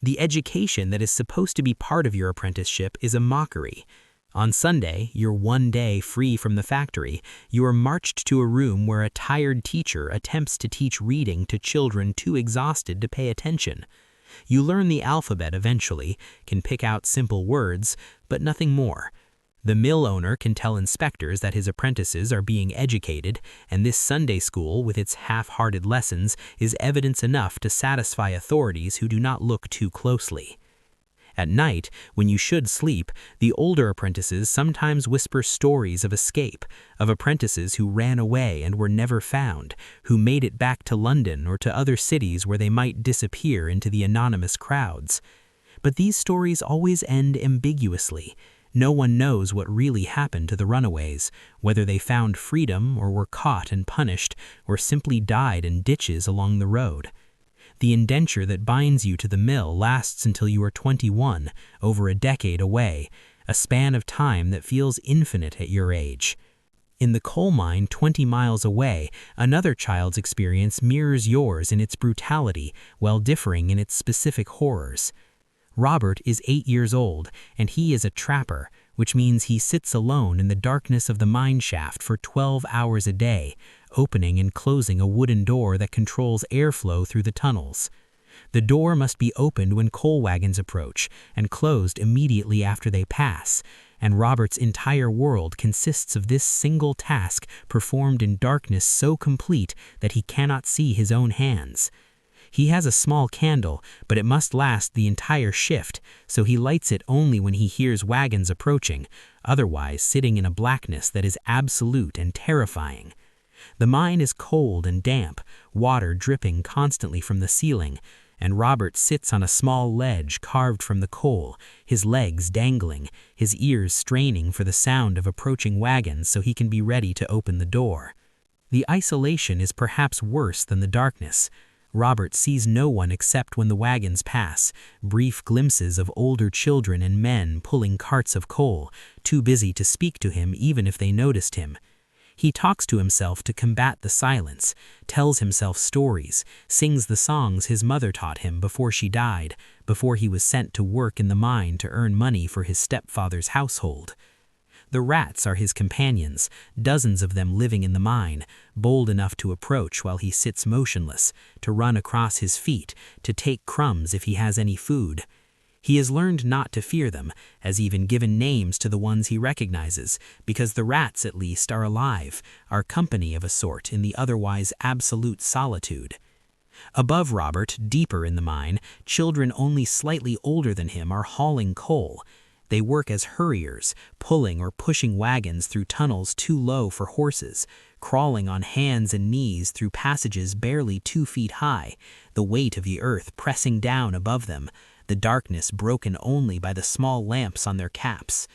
The education that is supposed to be part of your apprenticeship is a mockery. On Sunday, your one day free from the factory, you are marched to a room where a tired teacher attempts to teach reading to children too exhausted to pay attention. You learn the alphabet eventually, can pick out simple words, but nothing more. The mill owner can tell inspectors that his apprentices are being educated, and this Sunday school with its half-hearted lessons is evidence enough to satisfy authorities who do not look too closely. At night, when you should sleep, the older apprentices sometimes whisper stories of escape, of apprentices who ran away and were never found, who made it back to London or to other cities where they might disappear into the anonymous crowds. But these stories always end ambiguously. No one knows what really happened to the runaways, whether they found freedom or were caught and punished, or simply died in ditches along the road. The indenture that binds you to the mill lasts until you are 21, over a decade away, a span of time that feels infinite at your age. In the coal mine 20 miles away, another child's experience mirrors yours in its brutality while differing in its specific horrors. Robert is 8 years old, and he is a trapper, which means he sits alone in the darkness of the mine shaft for 12 hours a day, opening and closing a wooden door that controls airflow through the tunnels. The door must be opened when coal wagons approach and closed immediately after they pass, and Robert's entire world consists of this single task performed in darkness so complete that he cannot see his own hands. He has a small candle, but it must last the entire shift, so he lights it only when he hears wagons approaching, otherwise sitting in a blackness that is absolute and terrifying. The mine is cold and damp, water dripping constantly from the ceiling, and Robert sits on a small ledge carved from the coal, his legs dangling, his ears straining for the sound of approaching wagons so he can be ready to open the door. The isolation is perhaps worse than the darkness. Robert sees no one except when the wagons pass, brief glimpses of older children and men pulling carts of coal, too busy to speak to him even if they noticed him. He talks to himself to combat the silence, tells himself stories, sings the songs his mother taught him before she died, before he was sent to work in the mine to earn money for his stepfather's household. The rats are his companions, dozens of them living in the mine, bold enough to approach while he sits motionless, to run across his feet, to take crumbs if he has any food. He has learned not to fear them, has even given names to the ones he recognizes, because the rats at least are alive, are company of a sort in the otherwise absolute solitude. Above Robert, deeper in the mine, children only slightly older than him are hauling coal. They work as hurriers, pulling or pushing wagons through tunnels too low for horses, crawling on hands and knees through passages barely 2 feet high, the weight of the earth pressing down above them, the darkness broken only by the small lamps on their caps.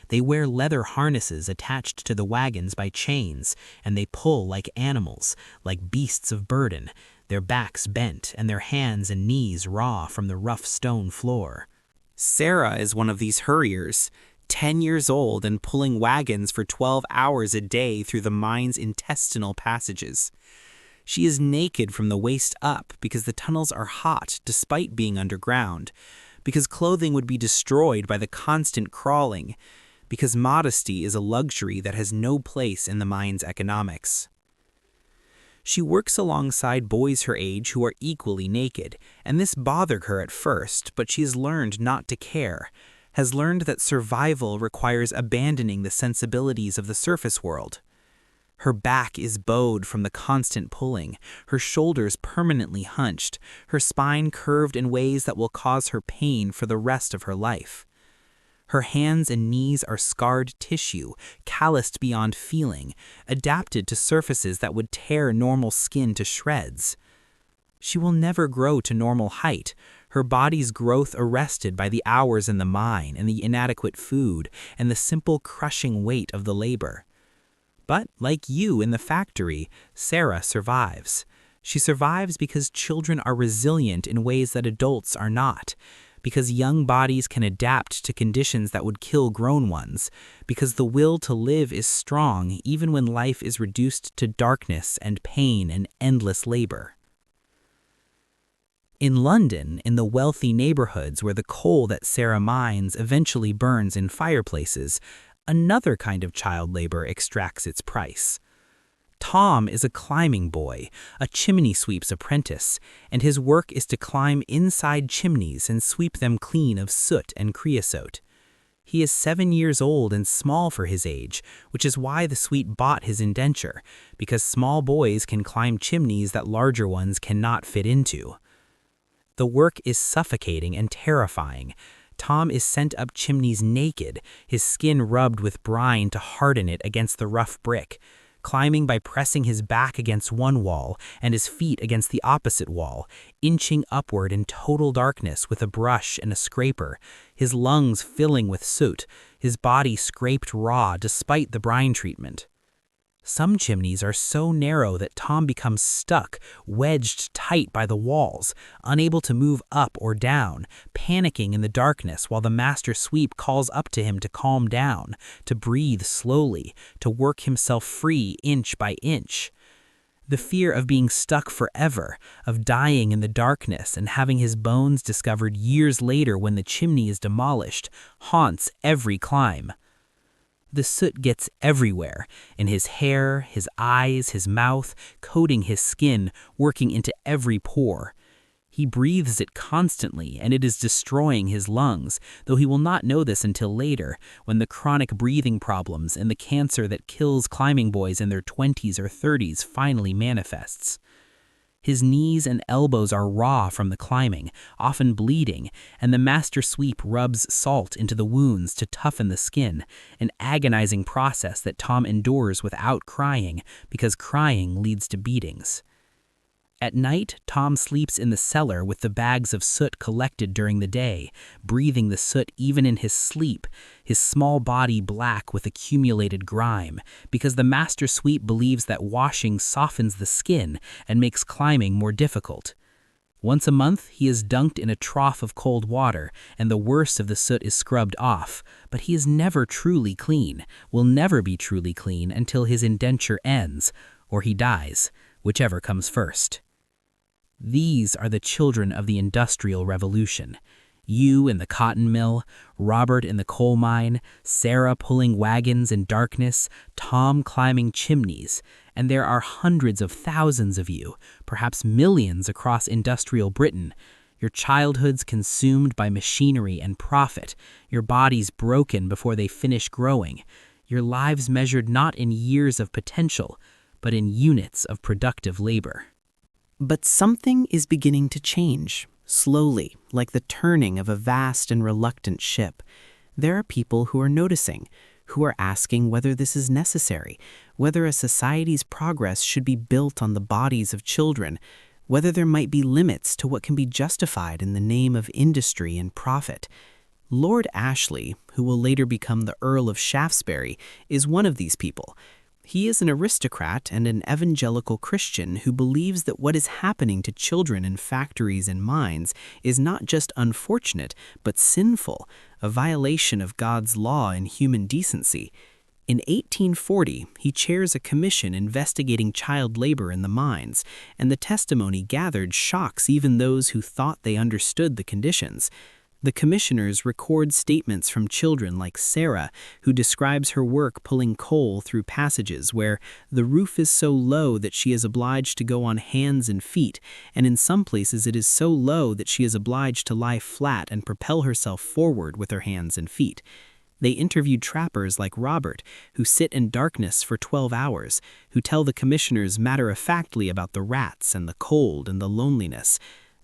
They wear leather harnesses attached to the wagons by chains, and they pull like animals, like beasts of burden, their backs bent and their hands and knees raw from the rough stone floor. Sarah is one of these hurriers, 10 years old and pulling wagons for 12 hours a day through the mine's intestinal passages. She is naked from the waist up because the tunnels are hot despite being underground, because clothing would be destroyed by the constant crawling, because modesty is a luxury that has no place in the mine's economics. She works alongside boys her age who are equally naked, and this bothered her at first, but she has learned not to care, has learned that survival requires abandoning the sensibilities of the surface world. Her back is bowed from the constant pulling, her shoulders permanently hunched, her spine curved in ways that will cause her pain for the rest of her life. Her hands and knees are scarred tissue, calloused beyond feeling, adapted to surfaces that would tear normal skin to shreds. She will never grow to normal height, her body's growth arrested by the hours in the mine and the inadequate food and the simple crushing weight of the labor. But like you in the factory, Sarah survives. She survives because children are resilient in ways that adults are not, because young bodies can adapt to conditions that would kill grown ones, because the will to live is strong even when life is reduced to darkness and pain and endless labor. In London, in the wealthy neighborhoods where the coal that Sarah mines eventually burns in fireplaces, another kind of child labor extracts its price. Tom is a climbing boy, a chimney sweep's apprentice, and his work is to climb inside chimneys and sweep them clean of soot and creosote. He is 7 years old and small for his age, which is why the sweep bought his indenture, because small boys can climb chimneys that larger ones cannot fit into. The work is suffocating and terrifying. Tom is sent up chimneys naked, his skin rubbed with brine to harden it against the rough brick, climbing by pressing his back against one wall and his feet against the opposite wall, inching upward in total darkness with a brush and a scraper, his lungs filling with soot, his body scraped raw despite the brine treatment. Some chimneys are so narrow that Tom becomes stuck, wedged tight by the walls, unable to move up or down, panicking in the darkness while the master sweep calls up to him to calm down, to breathe slowly, to work himself free inch by inch. The fear of being stuck forever, of dying in the darkness and having his bones discovered years later when the chimney is demolished, haunts every climb. The soot gets everywhere, in his hair, his eyes, his mouth, coating his skin, working into every pore. He breathes it constantly, and it is destroying his lungs, though he will not know this until later, when the chronic breathing problems and the cancer that kills climbing boys in their 20s or 30s finally manifests. His knees and elbows are raw from the climbing, often bleeding, and the master sweep rubs salt into the wounds to toughen the skin, an agonizing process that Tom endures without crying, because crying leads to beatings. At night, Tom sleeps in the cellar with the bags of soot collected during the day, breathing the soot even in his sleep, his small body black with accumulated grime, because the master sweep believes that washing softens the skin and makes climbing more difficult. Once a month, he is dunked in a trough of cold water, and the worst of the soot is scrubbed off, but he is never truly clean, will never be truly clean until his indenture ends, or he dies, whichever comes first. These are the children of the Industrial Revolution. You in the cotton mill, Robert in the coal mine, Sarah pulling wagons in darkness, Tom climbing chimneys, and there are hundreds of thousands of you, perhaps millions across industrial Britain. Your childhoods consumed by machinery and profit, your bodies broken before they finish growing, your lives measured not in years of potential, but in units of productive labor. But something is beginning to change, slowly, like the turning of a vast and reluctant ship. There are people who are noticing, who are asking whether this is necessary, whether a society's progress should be built on the bodies of children, whether there might be limits to what can be justified in the name of industry and profit. Lord Ashley, who will later become the Earl of Shaftesbury, is one of these people. He is an aristocrat and an evangelical Christian who believes that what is happening to children in factories and mines is not just unfortunate, but sinful, a violation of God's law and human decency. In 1840, he chairs a commission investigating child labor in the mines, and the testimony gathered shocks even those who thought they understood the conditions. The commissioners record statements from children like Sarah, who describes her work pulling coal through passages where the roof is so low that she is obliged to go on hands and feet, and in some places it is so low that she is obliged to lie flat and propel herself forward with her hands and feet. They interviewed trappers like Robert, who sit in darkness for 12 hours, who tell the commissioners matter-of-factly about the rats and the cold and the loneliness.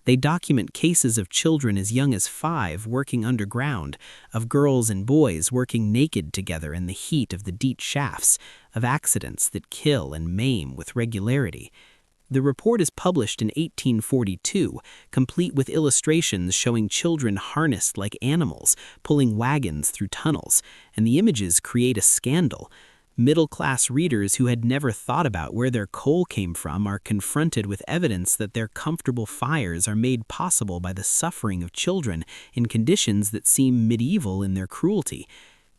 They document cases of children as young as 5 working underground, of girls and boys working naked together in the heat of the DEET shafts, of accidents that kill and maim with regularity. The report is published in 1842, complete with illustrations showing children harnessed like animals, pulling wagons through tunnels, and the images create a scandal. Middle-class readers who had never thought about where their coal came from are confronted with evidence that their comfortable fires are made possible by the suffering of children in conditions that seem medieval in their cruelty.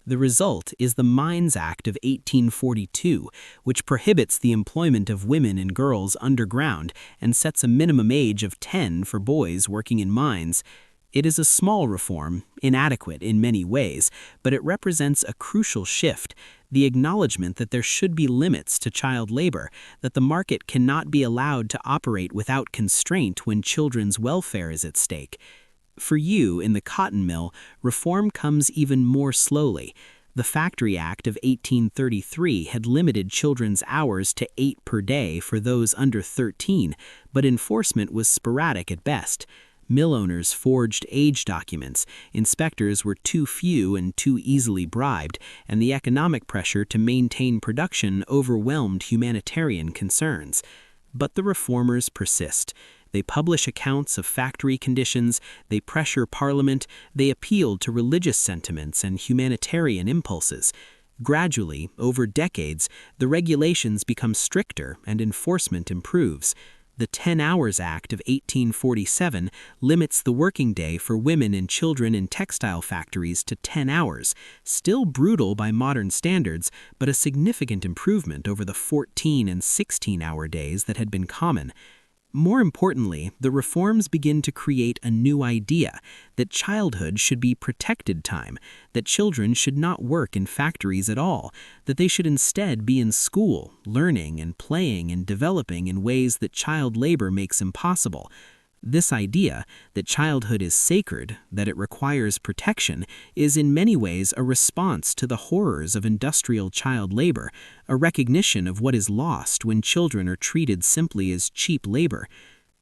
The result is the Mines Act of 1842, which prohibits the employment of women and girls underground and sets a minimum age of 10 for boys working in mines. It is a small reform, inadequate in many ways, but it represents a crucial shift, the acknowledgement that there should be limits to child labor, that the market cannot be allowed to operate without constraint when children's welfare is at stake. For you, in the cotton mill, reform comes even more slowly. The Factory Act of 1833 had limited children's hours to 8 per day for those under 13, but enforcement was sporadic at best. Mill owners forged age documents, inspectors were too few and too easily bribed, and the economic pressure to maintain production overwhelmed humanitarian concerns. But the reformers persist. They publish accounts of factory conditions, they pressure Parliament, they appeal to religious sentiments and humanitarian impulses. Gradually, over decades, the regulations become stricter and enforcement improves. The 10 Hours Act of 1847 limits the working day for women and children in textile factories to 10 hours, still brutal by modern standards, but a significant improvement over the 14 and 16-hour days that had been common. More importantly, the reforms begin to create a new idea that childhood should be protected time, that children should not work in factories at all, that they should instead be in school, learning and playing and developing in ways that child labor makes impossible. This idea that childhood is sacred, that it requires protection, is in many ways a response to the horrors of industrial child labor, a recognition of what is lost when children are treated simply as cheap labor.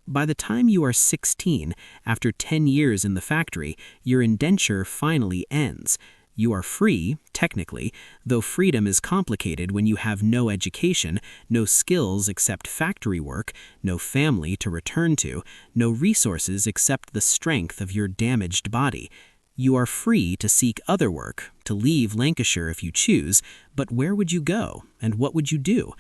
By the time you are 16, after 10 years in the factory, your indenture finally ends. You are free, technically, though freedom is complicated when you have no education, no skills except factory work, no family to return to, no resources except the strength of your damaged body. You are free to seek other work, to leave Lancashire if you choose, but where would you go, and what would you do?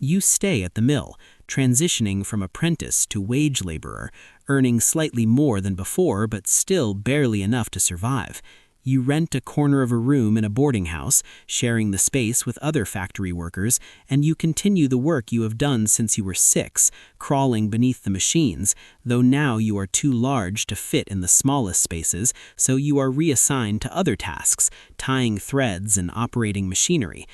You stay at the mill, transitioning from apprentice to wage laborer, earning slightly more than before, but still barely enough to survive. You rent a corner of a room in a boarding house, sharing the space with other factory workers, and you continue the work you have done since you were 6, crawling beneath the machines, though now you are too large to fit in the smallest spaces, so you are reassigned to other tasks, tying threads and operating machinery.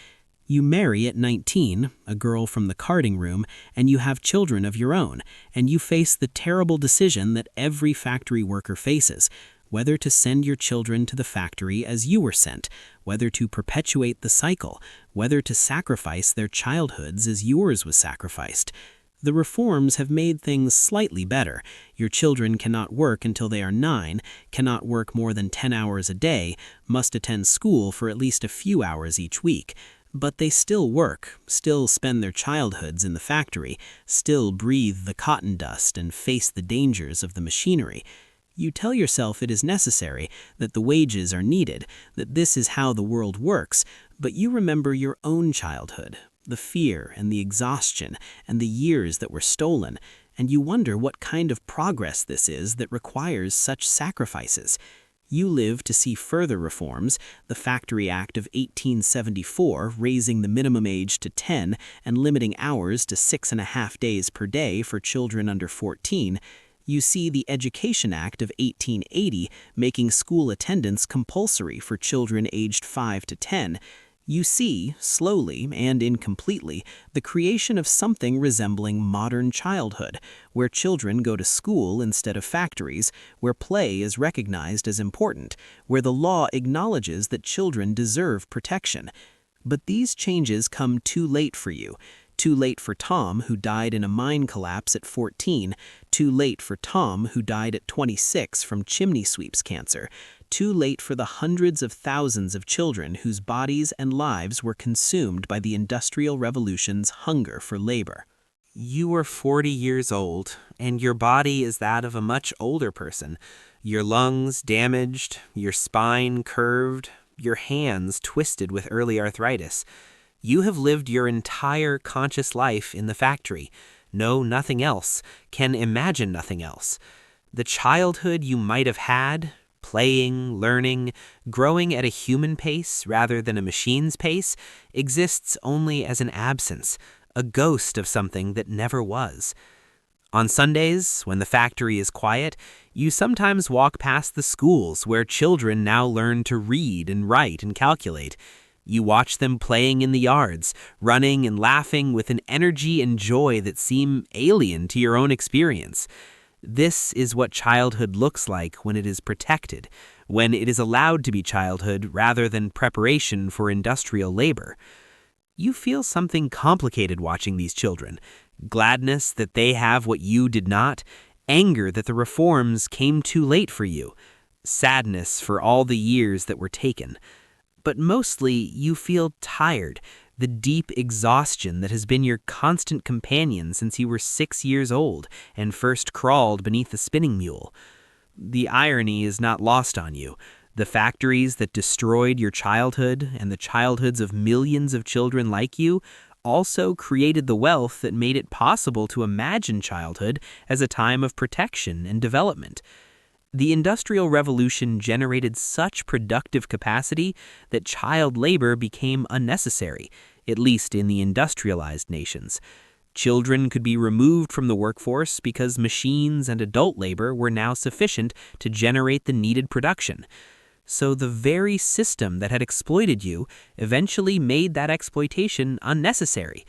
You marry at 19, a girl from the carding room, and you have children of your own, and you face the terrible decision that every factory worker faces, whether to send your children to the factory as you were sent, whether to perpetuate the cycle, whether to sacrifice their childhoods as yours was sacrificed. The reforms have made things slightly better. Your children cannot work until they are 9, cannot work more than 10 hours a day, must attend school for at least a few hours each week. But they still work, still spend their childhoods in the factory, still breathe the cotton dust and face the dangers of the machinery. You tell yourself it is necessary, that the wages are needed, that this is how the world works, but you remember your own childhood, the fear and the exhaustion and the years that were stolen, and you wonder what kind of progress this is that requires such sacrifices. You live to see further reforms, the Factory Act of 1874 raising the minimum age to 10 and limiting hours to 6.5 days per day for children under 14. You see the Education Act of 1880 making school attendance compulsory for children aged 5 to 10. You see, slowly and incompletely, the creation of something resembling modern childhood, where children go to school instead of factories, where play is recognized as important, where the law acknowledges that children deserve protection. But these changes come too late for you. Too late for Tom, who died in a mine collapse at 14. Too late for Tom, who died at 26 from chimney sweeps cancer. Too late for the hundreds of thousands of children whose bodies and lives were consumed by the Industrial Revolution's hunger for labor. You are 40 years old, and your body is that of a much older person. Your lungs damaged, your spine curved, your hands twisted with early arthritis. You have lived your entire conscious life in the factory, know nothing else, can imagine nothing else. The childhood you might have had, playing, learning, growing at a human pace rather than a machine's pace, exists only as an absence, a ghost of something that never was. On Sundays, when the factory is quiet, you sometimes walk past the schools where children now learn to read and write and calculate. You watch them playing in the yards, running and laughing with an energy and joy that seem alien to your own experience. This is what childhood looks like when it is protected, when it is allowed to be childhood rather than preparation for industrial labor. You feel something complicated watching these children. Gladness that they have what you did not, anger that the reforms came too late for you, sadness for all the years that were taken. But mostly you feel tired, the deep exhaustion that has been your constant companion since you were 6 years old and first crawled beneath the spinning mule. The irony is not lost on you. The factories that destroyed your childhood and the childhoods of millions of children like you also created the wealth that made it possible to imagine childhood as a time of protection and development. The Industrial Revolution generated such productive capacity that child labor became unnecessary, at least in the industrialized nations. Children could be removed from the workforce because machines and adult labor were now sufficient to generate the needed production. So the very system that had exploited you eventually made that exploitation unnecessary.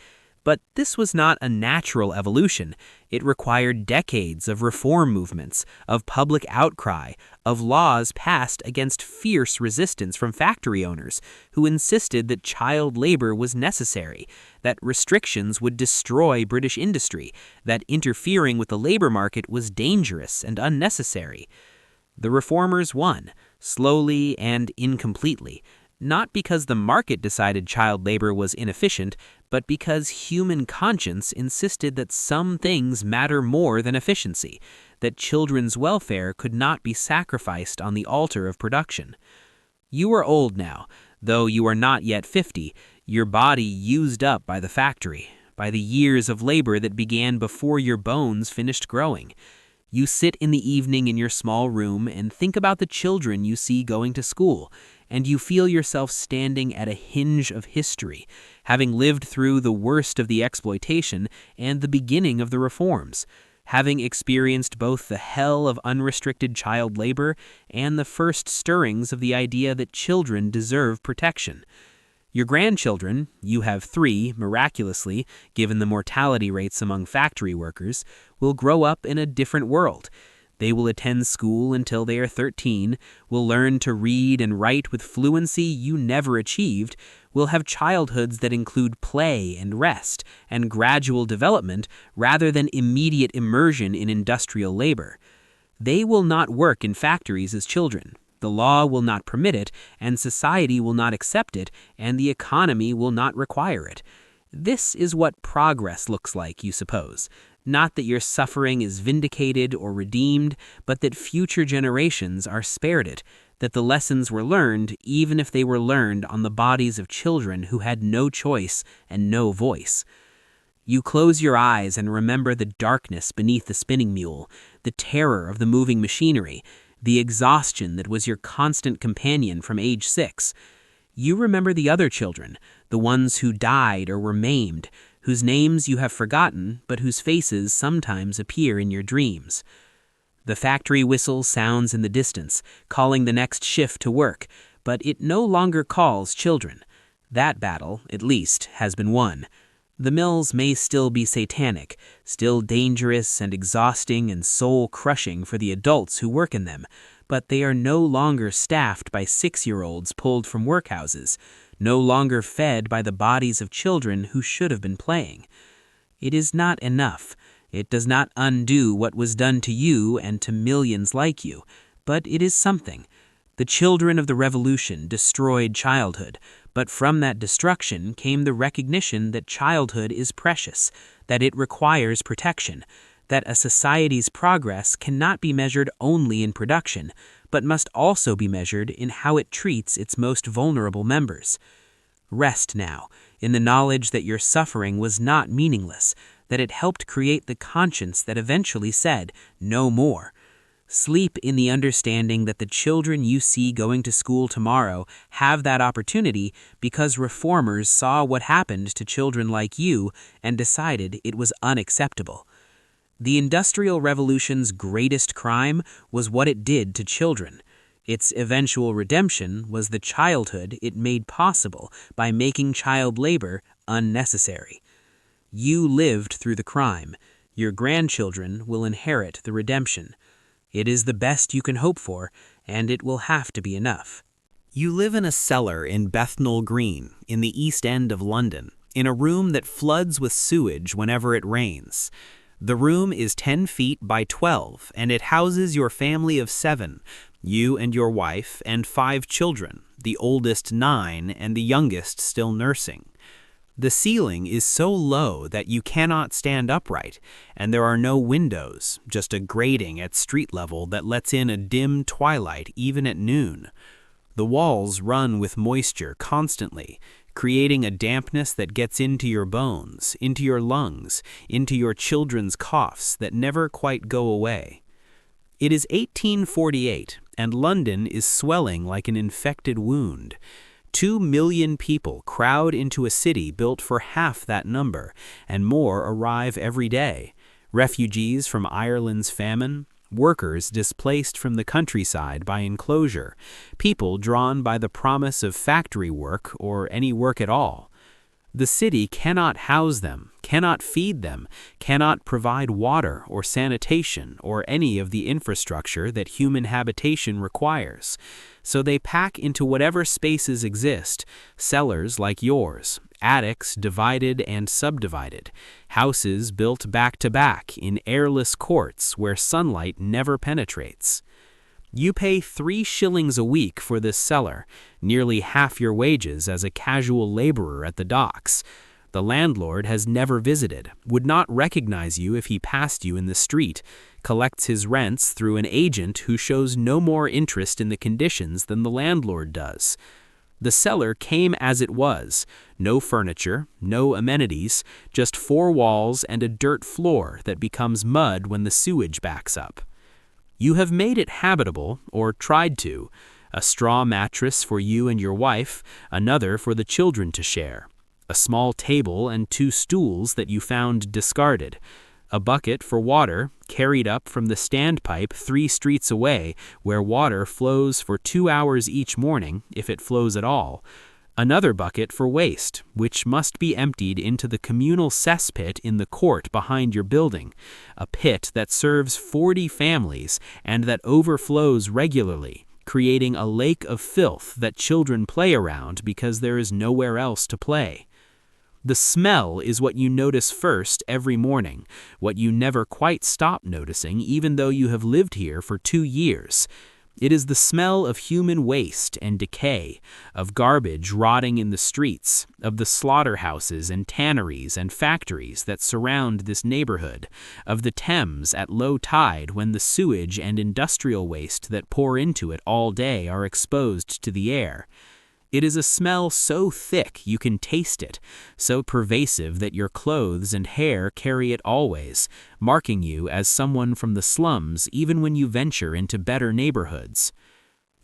But this was not a natural evolution. It required decades of reform movements, of public outcry, of laws passed against fierce resistance from factory owners who insisted that child labor was necessary, that restrictions would destroy British industry, that interfering with the labor market was dangerous and unnecessary. The reformers won, slowly and incompletely, not because the market decided child labor was inefficient, but because human conscience insisted that some things matter more than efficiency, that children's welfare could not be sacrificed on the altar of production. You are old now, though you are not yet 50, your body used up by the factory, by the years of labor that began before your bones finished growing. You sit in the evening in your small room and think about the children you see going to school, and you feel yourself standing at a hinge of history, having lived through the worst of the exploitation and the beginning of the reforms, having experienced both the hell of unrestricted child labor and the first stirrings of the idea that children deserve protection. Your grandchildren, you have 3, miraculously, given the mortality rates among factory workers, will grow up in a different world. They will attend school until they are 13, will learn to read and write with fluency you never achieved, will have childhoods that include play and rest and gradual development rather than immediate immersion in industrial labor. They will not work in factories as children. The law will not permit it, and society will not accept it, and the economy will not require it. This is what progress looks like, you suppose. Not that your suffering is vindicated or redeemed, but that future generations are spared it, that the lessons were learned, even if they were learned on the bodies of children who had no choice and no voice. You close your eyes and remember the darkness beneath the spinning mule, the terror of the moving machinery, the exhaustion that was your constant companion from age 6. You remember the other children, the ones who died or were maimed, whose names you have forgotten, but whose faces sometimes appear in your dreams. The factory whistle sounds in the distance, calling the next shift to work, but it no longer calls children. That battle, at least, has been won. The mills may still be satanic, still dangerous and exhausting and soul-crushing for the adults who work in them, but they are no longer staffed by 6-year-olds pulled from workhouses, no longer fed by the bodies of children who should have been playing. It is not enough. It does not undo what was done to you and to millions like you, but it is something. The children of the revolution destroyed childhood, but from that destruction came the recognition that childhood is precious, that it requires protection, that a society's progress cannot be measured only in production, but must also be measured in how it treats its most vulnerable members. Rest now, in the knowledge that your suffering was not meaningless, that it helped create the conscience that eventually said, "No more." Sleep in the understanding that the children you see going to school tomorrow have that opportunity because reformers saw what happened to children like you and decided it was unacceptable. The Industrial Revolution's greatest crime was what it did to children. Its eventual redemption was the childhood it made possible by making child labor unnecessary. You lived through the crime. Your grandchildren will inherit the redemption. It is the best you can hope for, and it will have to be enough. You live in a cellar in Bethnal Green, in the East End of London, in a room that floods with sewage whenever it rains. The room is 10 feet by 12, and it houses your family of 7, you and your wife, and 5 children, the oldest 9 and the youngest still nursing. The ceiling is so low that you cannot stand upright, and there are no windows, just a grating at street level that lets in a dim twilight even at noon. The walls run with moisture constantly, creating a dampness that gets into your bones, into your lungs, into your children's coughs that never quite go away. It is 1848, and London is swelling like an infected wound. 2 million people crowd into a city built for half that number, and more arrive every day. Refugees from Ireland's famine, workers displaced from the countryside by enclosure, people drawn by the promise of factory work or any work at all. The city cannot house them, cannot feed them, cannot provide water or sanitation or any of the infrastructure that human habitation requires. So they pack into whatever spaces exist, cellars like yours, attics divided and subdivided, houses built back to back in airless courts where sunlight never penetrates. You pay 3 shillings a week for this cellar, nearly half your wages as a casual laborer at the docks. The landlord has never visited, would not recognize you if he passed you in the street, collects his rents through an agent who shows no more interest in the conditions than the landlord does. The cellar came as it was, no furniture, no amenities, just 4 walls and a dirt floor that becomes mud when the sewage backs up. You have made it habitable, or tried to, a straw mattress for you and your wife, another for the children to share, a small table and 2 stools that you found discarded, a bucket for water carried up from the standpipe 3 streets away where water flows for 2 hours each morning, if it flows at all, Another bucket for waste, which must be emptied into the communal cesspit in the court behind your building, a pit that serves 40 families and that overflows regularly, creating a lake of filth that children play around because there is nowhere else to play. The smell is what you notice first every morning, what you never quite stop noticing even though you have lived here for 2 years. It is the smell of human waste and decay, of garbage rotting in the streets, of the slaughterhouses and tanneries and factories that surround this neighborhood, of the Thames at low tide when the sewage and industrial waste that pour into it all day are exposed to the air. It is a smell so thick you can taste it, so pervasive that your clothes and hair carry it always, marking you as someone from the slums even when you venture into better neighborhoods.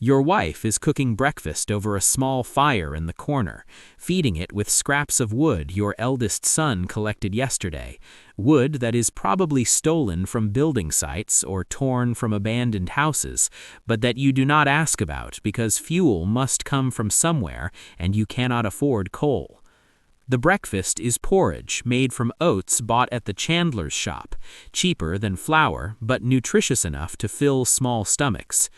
Your wife is cooking breakfast over a small fire in the corner, feeding it with scraps of wood your eldest son collected yesterday, wood that is probably stolen from building sites or torn from abandoned houses, but that you do not ask about because fuel must come from somewhere and you cannot afford coal. The breakfast is porridge made from oats bought at the chandler's shop, cheaper than flour but nutritious enough to fill small stomachs.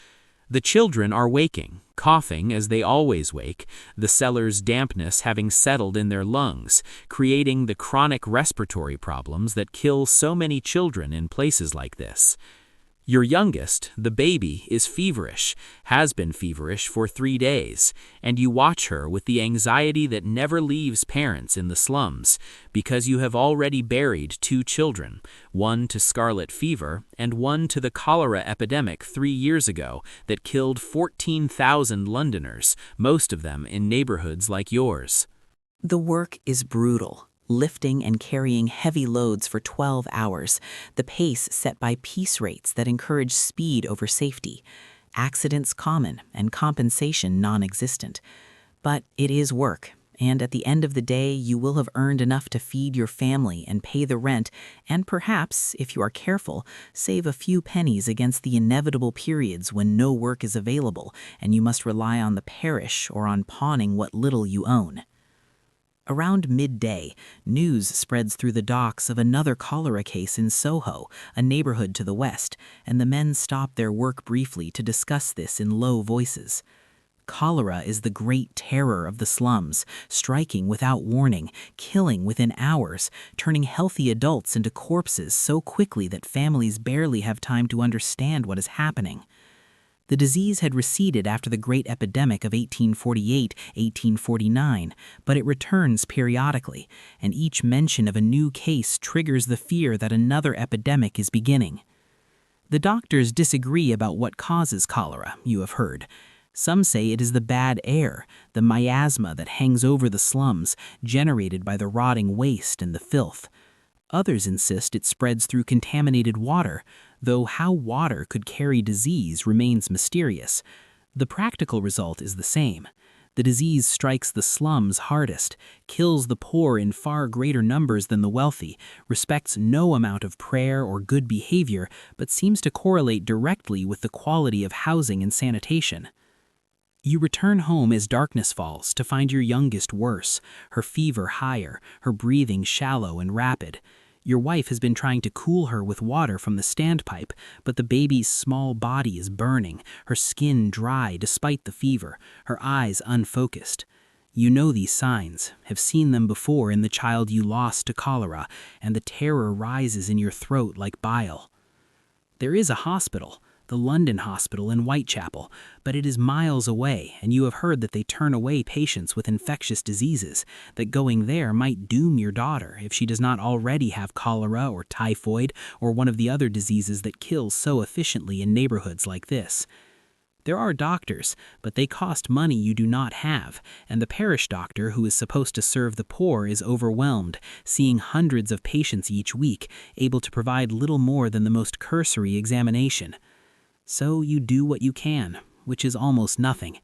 The children are waking, coughing as they always wake, the cellar's dampness having settled in their lungs, creating the chronic respiratory problems that kill so many children in places like this. Your youngest, the baby, is feverish, has been feverish for 3 days, and you watch her with the anxiety that never leaves parents in the slums, because you have already buried 2 children, one to scarlet fever and one to the cholera epidemic 3 years ago that killed 14,000 Londoners, most of them in neighborhoods like yours. The work is brutal. Lifting and carrying heavy loads for 12 hours, the pace set by piece rates that encourage speed over safety, accidents common and compensation non-existent. But it is work, and at the end of the day you will have earned enough to feed your family and pay the rent, and perhaps, if you are careful, save a few pennies against the inevitable periods when no work is available and you must rely on the parish or on pawning what little you own. Around midday, news spreads through the docks of another cholera case in Soho, a neighborhood to the west, and the men stop their work briefly to discuss this in low voices. Cholera is the great terror of the slums, striking without warning, killing within hours, turning healthy adults into corpses so quickly that families barely have time to understand what is happening. The disease had receded after the Great Epidemic of 1848-1849, but it returns periodically, and each mention of a new case triggers the fear that another epidemic is beginning. The doctors disagree about what causes cholera, you have heard. Some say it is the bad air, the miasma that hangs over the slums, generated by the rotting waste and the filth. Others insist it spreads through contaminated water, though how water could carry disease remains mysterious. The practical result is the same. The disease strikes the slums hardest, kills the poor in far greater numbers than the wealthy, respects no amount of prayer or good behavior, but seems to correlate directly with the quality of housing and sanitation. You return home as darkness falls to find your youngest worse, her fever higher, her breathing shallow and rapid. Your wife has been trying to cool her with water from the standpipe, but the baby's small body is burning, her skin dry despite the fever, her eyes unfocused. You know these signs, have seen them before in the child you lost to cholera, and the terror rises in your throat like bile. There is a hospital, the London Hospital in Whitechapel, but it is miles away, and you have heard that they turn away patients with infectious diseases, that going there might doom your daughter if she does not already have cholera or typhoid or one of the other diseases that kills so efficiently in neighborhoods like this. There are doctors, but they cost money you do not have, and the parish doctor who is supposed to serve the poor is overwhelmed, seeing hundreds of patients each week, able to provide little more than the most cursory examination. So you do what you can, which is almost nothing.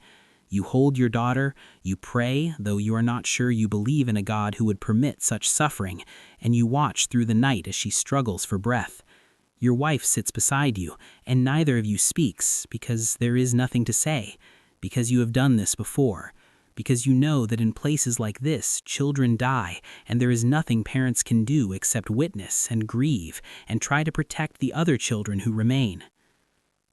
You hold your daughter, you pray, though you are not sure you believe in a God who would permit such suffering, and you watch through the night as she struggles for breath. Your wife sits beside you, and neither of you speaks, because there is nothing to say, because you have done this before, because you know that in places like this, children die, and there is nothing parents can do except witness and grieve and try to protect the other children who remain.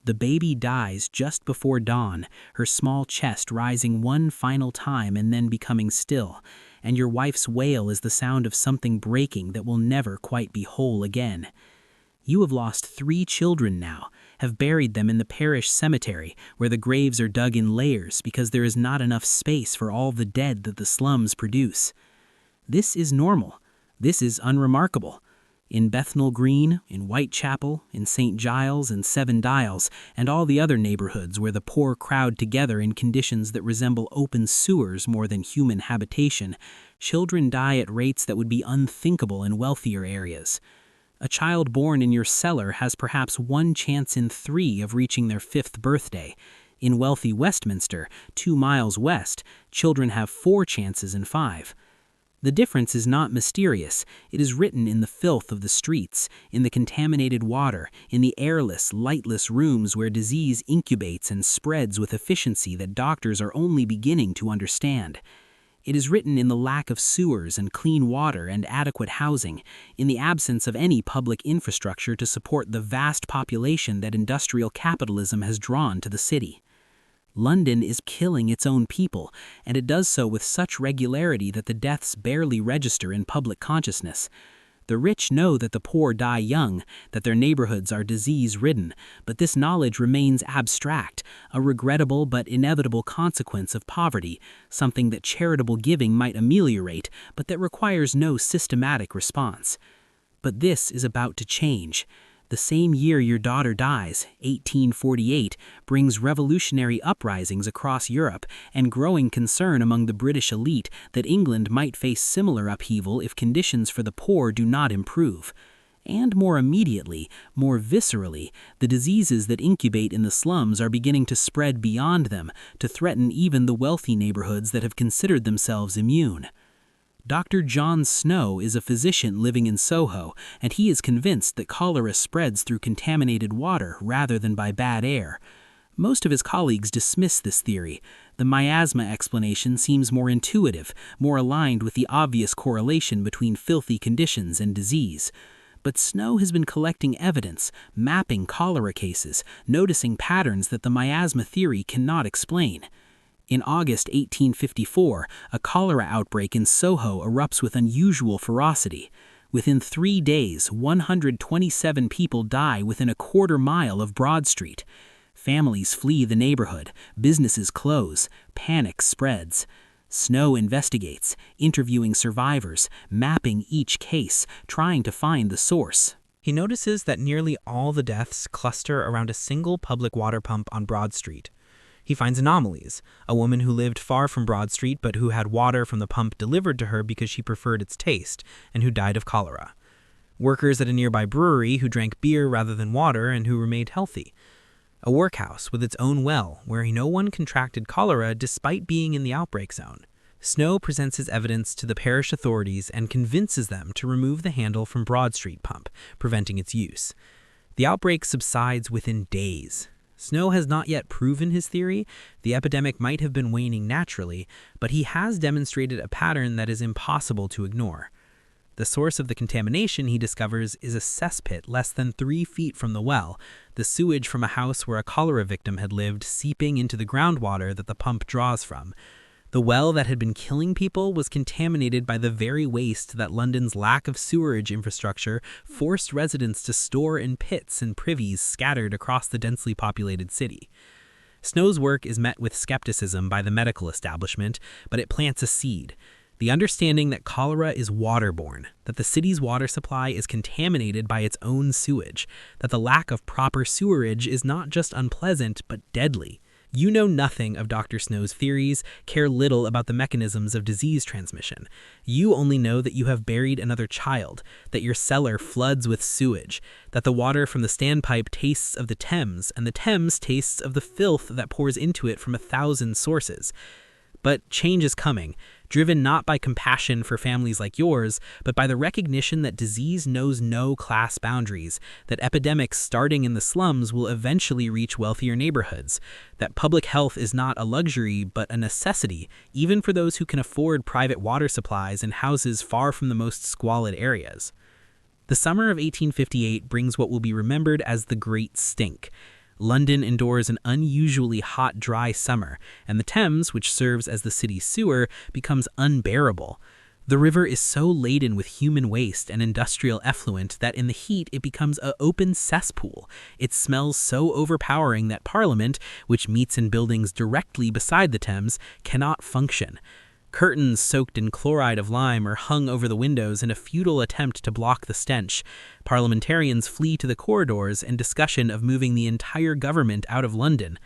The baby dies just before dawn, her small chest rising one final time and then becoming still, and your wife's wail is the sound of something breaking that will never quite be whole again. You have lost 3 children now, have buried them in the parish cemetery where the graves are dug in layers because there is not enough space for all the dead that the slums produce. This is normal. This is unremarkable. In Bethnal Green, in Whitechapel, in St. Giles and Seven Dials, and all the other neighborhoods where the poor crowd together in conditions that resemble open sewers more than human habitation, children die at rates that would be unthinkable in wealthier areas. A child born in your cellar has perhaps 1 chance in 3 of reaching their 5th birthday. In wealthy Westminster, 2 miles west, children have 4 chances in 5. The difference is not mysterious. It is written in the filth of the streets, in the contaminated water, in the airless, lightless rooms where disease incubates and spreads with efficiency that doctors are only beginning to understand. It is written in the lack of sewers and clean water and adequate housing, in the absence of any public infrastructure to support the vast population that industrial capitalism has drawn to the city. London is killing its own people, and it does so with such regularity that the deaths barely register in public consciousness. The rich know that the poor die young, that their neighborhoods are disease-ridden, but this knowledge remains abstract, a regrettable but inevitable consequence of poverty, something that charitable giving might ameliorate, but that requires no systematic response. But this is about to change. The same year your daughter dies, 1848, brings revolutionary uprisings across Europe and growing concern among the British elite that England might face similar upheaval if conditions for the poor do not improve. And more immediately, more viscerally, the diseases that incubate in the slums are beginning to spread beyond them, to threaten even the wealthy neighborhoods that have considered themselves immune. Dr. John Snow is a physician living in Soho, and he is convinced that cholera spreads through contaminated water rather than by bad air. Most of his colleagues dismiss this theory. The miasma explanation seems more intuitive, more aligned with the obvious correlation between filthy conditions and disease. But Snow has been collecting evidence, mapping cholera cases, noticing patterns that the miasma theory cannot explain. In August 1854, a cholera outbreak in Soho erupts with unusual ferocity. Within 3 days, 127 people die within a quarter mile of Broad Street. Families flee the neighborhood, businesses close, panic spreads. Snow investigates, interviewing survivors, mapping each case, trying to find the source. He notices that nearly all the deaths cluster around a single public water pump on Broad Street. He finds anomalies, a woman who lived far from Broad Street but who had water from the pump delivered to her because she preferred its taste, and who died of cholera. Workers at a nearby brewery who drank beer rather than water and who remained healthy. A workhouse with its own well where no one contracted cholera despite being in the outbreak zone. Snow presents his evidence to the parish authorities and convinces them to remove the handle from Broad Street pump, preventing its use. The outbreak subsides within days. Snow has not yet proven his theory. The epidemic might have been waning naturally, but he has demonstrated a pattern that is impossible to ignore. The source of the contamination, he discovers, is a cesspit less than 3 feet from the well, the sewage from a house where a cholera victim had lived seeping into the groundwater that the pump draws from. The well that had been killing people was contaminated by the very waste that London's lack of sewerage infrastructure forced residents to store in pits and privies scattered across the densely populated city. Snow's work is met with skepticism by the medical establishment, but it plants a seed. The understanding that cholera is waterborne, that the city's water supply is contaminated by its own sewage, that the lack of proper sewerage is not just unpleasant, but deadly. You know nothing of Dr. Snow's theories, care little about the mechanisms of disease transmission. You only know that you have buried another child, that your cellar floods with sewage, that the water from the standpipe tastes of the Thames, and the Thames tastes of the filth that pours into it from 1,000 sources. But change is coming. driven not by compassion for families like yours, but by the recognition that disease knows no class boundaries, that epidemics starting in the slums will eventually reach wealthier neighborhoods, that public health is not a luxury but a necessity, even for those who can afford private water supplies in houses far from the most squalid areas. The summer of 1858 brings what will be remembered as the Great Stink. London endures an unusually hot, dry summer, and the Thames, which serves as the city's sewer, becomes unbearable. The river is so laden with human waste and industrial effluent that in the heat it becomes an open cesspool. It smells so overpowering that Parliament, which meets in buildings directly beside the Thames, cannot function. Curtains soaked in chloride of lime are hung over the windows in a futile attempt to block the stench. Parliamentarians flee to the corridors in discussion of moving the entire government out of London.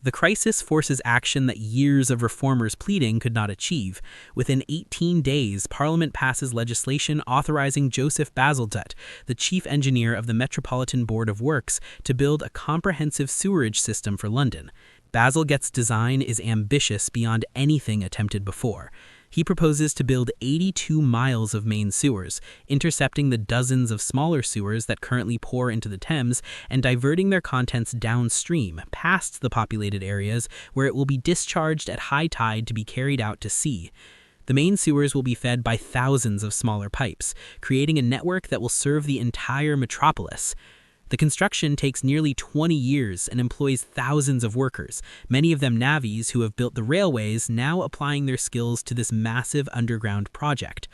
The crisis forces action that years of reformers' pleading could not achieve. Within 18 days, Parliament passes legislation authorizing Joseph Bazalgette, the chief engineer of the Metropolitan Board of Works, to build a comprehensive sewerage system for London. Bazalgette's design is ambitious beyond anything attempted before. He proposes to build 82 miles of main sewers, intercepting the dozens of smaller sewers that currently pour into the Thames and diverting their contents downstream, past the populated areas, where it will be discharged at high tide to be carried out to sea. The main sewers will be fed by thousands of smaller pipes, creating a network that will serve the entire metropolis. The construction takes nearly 20 years and employs thousands of workers, many of them navvies who have built the railways, now applying their skills to this massive underground project.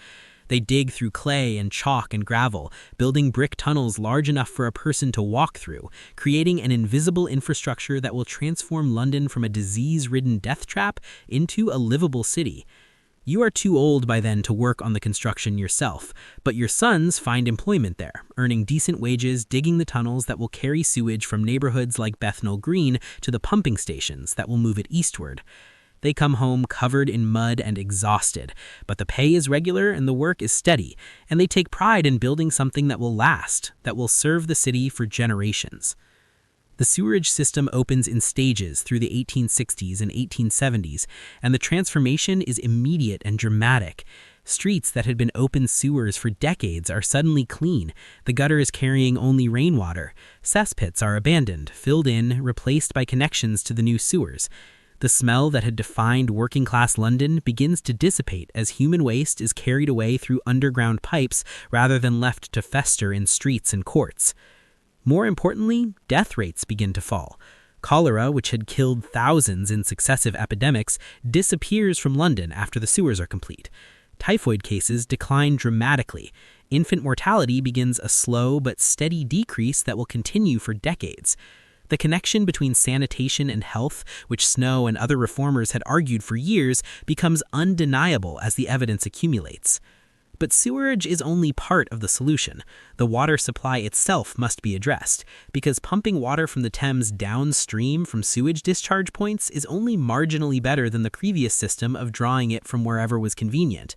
They dig through clay and chalk and gravel, building brick tunnels large enough for a person to walk through, creating an invisible infrastructure that will transform London from a disease-ridden death trap into a livable city. You are too old by then to work on the construction yourself, but your sons find employment there, earning decent wages digging the tunnels that will carry sewage from neighborhoods like Bethnal Green to the pumping stations that will move it eastward. They come home covered in mud and exhausted, but the pay is regular and the work is steady, and they take pride in building something that will last, that will serve the city for generations. The sewerage system opens in stages through the 1860s and 1870s, and the transformation is immediate and dramatic. Streets that had been open sewers for decades are suddenly clean. The gutter is carrying only rainwater. Cesspits are abandoned, filled in, replaced by connections to the new sewers. The smell that had defined working-class London begins to dissipate as human waste is carried away through underground pipes rather than left to fester in streets and courts. More importantly, death rates begin to fall. Cholera, which had killed thousands in successive epidemics, disappears from London after the sewers are complete. Typhoid cases decline dramatically. Infant mortality begins a slow but steady decrease that will continue for decades. The connection between sanitation and health, which Snow and other reformers had argued for years, becomes undeniable as the evidence accumulates. But sewerage is only part of the solution. The water supply itself must be addressed, because pumping water from the Thames downstream from sewage discharge points is only marginally better than the previous system of drawing it from wherever was convenient.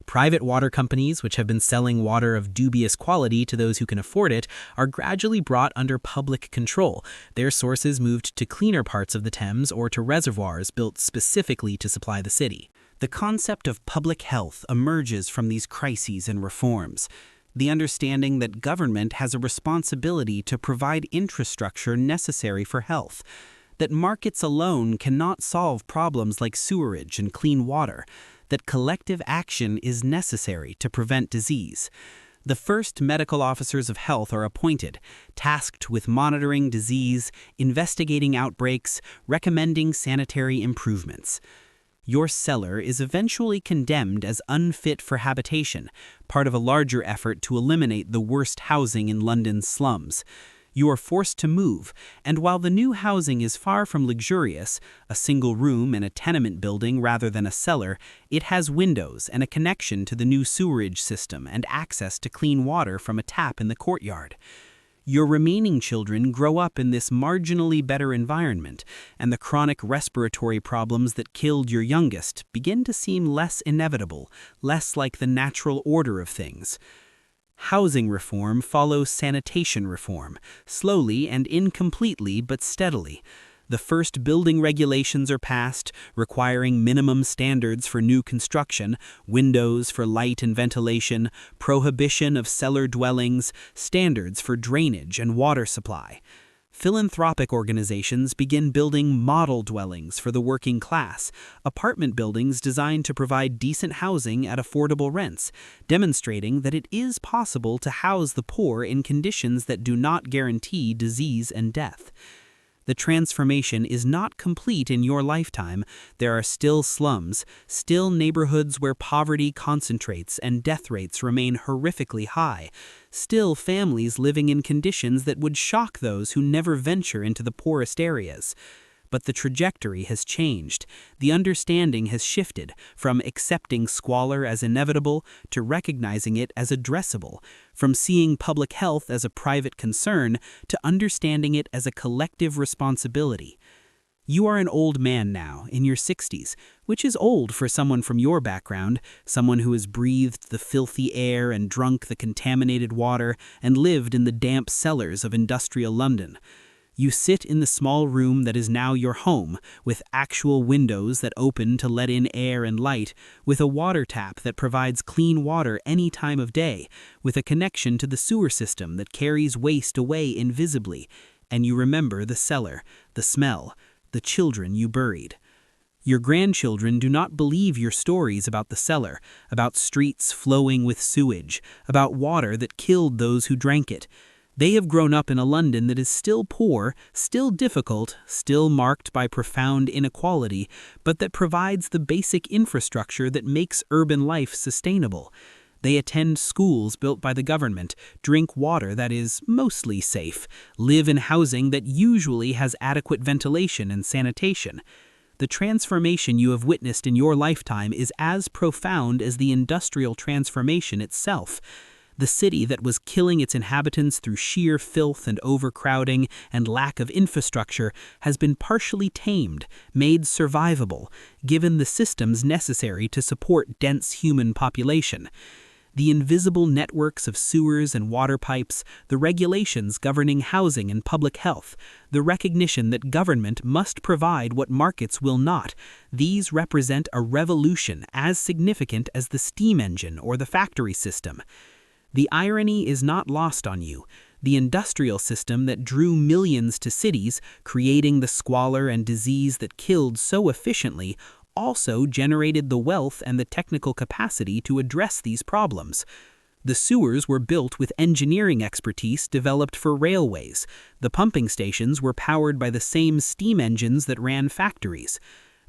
Private water companies, which have been selling water of dubious quality to those who can afford it, are gradually brought under public control, their sources moved to cleaner parts of the Thames or to reservoirs built specifically to supply the city. The concept of public health emerges from these crises and reforms. The understanding that government has a responsibility to provide infrastructure necessary for health, that markets alone cannot solve problems like sewerage and clean water, that collective action is necessary to prevent disease. The first medical officers of health are appointed, tasked with monitoring disease, investigating outbreaks, recommending sanitary improvements. Your cellar is eventually condemned as unfit for habitation, part of a larger effort to eliminate the worst housing in London's slums. You are forced to move, and while the new housing is far from luxurious, a single room in a tenement building rather than a cellar, it has windows and a connection to the new sewerage system and access to clean water from a tap in the courtyard. Your remaining children grow up in this marginally better environment, and the chronic respiratory problems that killed your youngest begin to seem less inevitable, less like the natural order of things. Housing reform follows sanitation reform, slowly and incompletely but steadily. The first building regulations are passed, requiring minimum standards for new construction, windows for light and ventilation, prohibition of cellar dwellings, standards for drainage and water supply. Philanthropic organizations begin building model dwellings for the working class, apartment buildings designed to provide decent housing at affordable rents, demonstrating that it is possible to house the poor in conditions that do not guarantee disease and death. The transformation is not complete in your lifetime. There are still slums, still neighborhoods where poverty concentrates and death rates remain horrifically high, still families living in conditions that would shock those who never venture into the poorest areas. But the trajectory has changed. The understanding has shifted from accepting squalor as inevitable to recognizing it as addressable, from seeing public health as a private concern to understanding it as a collective responsibility. You are an old man now, in your 60s, which is old for someone from your background, someone who has breathed the filthy air and drunk the contaminated water and lived in the damp cellars of industrial London. You sit in the small room that is now your home, with actual windows that open to let in air and light, with a water tap that provides clean water any time of day, with a connection to the sewer system that carries waste away invisibly, and you remember the cellar, the smell, the children you buried. Your grandchildren do not believe your stories about the cellar, about streets flowing with sewage, about water that killed those who drank it. They have grown up in a London that is still poor, still difficult, still marked by profound inequality, but that provides the basic infrastructure that makes urban life sustainable. They attend schools built by the government, drink water that is mostly safe, live in housing that usually has adequate ventilation and sanitation. The transformation you have witnessed in your lifetime is as profound as the industrial transformation itself. The city that was killing its inhabitants through sheer filth and overcrowding and lack of infrastructure has been partially tamed, made survivable, given the systems necessary to support dense human population. The invisible networks of sewers and water pipes, the regulations governing housing and public health, the recognition that government must provide what markets will not, these represent a revolution as significant as the steam engine or the factory system. The irony is not lost on you. The industrial system that drew millions to cities, creating the squalor and disease that killed so efficiently, also generated the wealth and the technical capacity to address these problems. The sewers were built with engineering expertise developed for railways. The pumping stations were powered by the same steam engines that ran factories.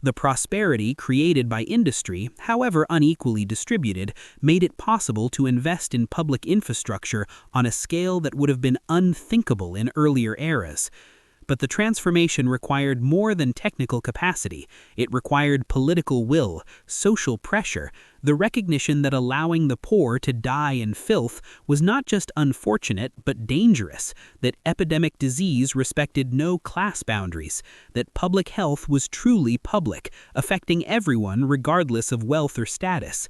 The prosperity created by industry, however unequally distributed, made it possible to invest in public infrastructure on a scale that would have been unthinkable in earlier eras. But the transformation required more than technical capacity. It required political will, social pressure, the recognition that allowing the poor to die in filth was not just unfortunate but dangerous, that epidemic disease respected no class boundaries, that public health was truly public, affecting everyone regardless of wealth or status.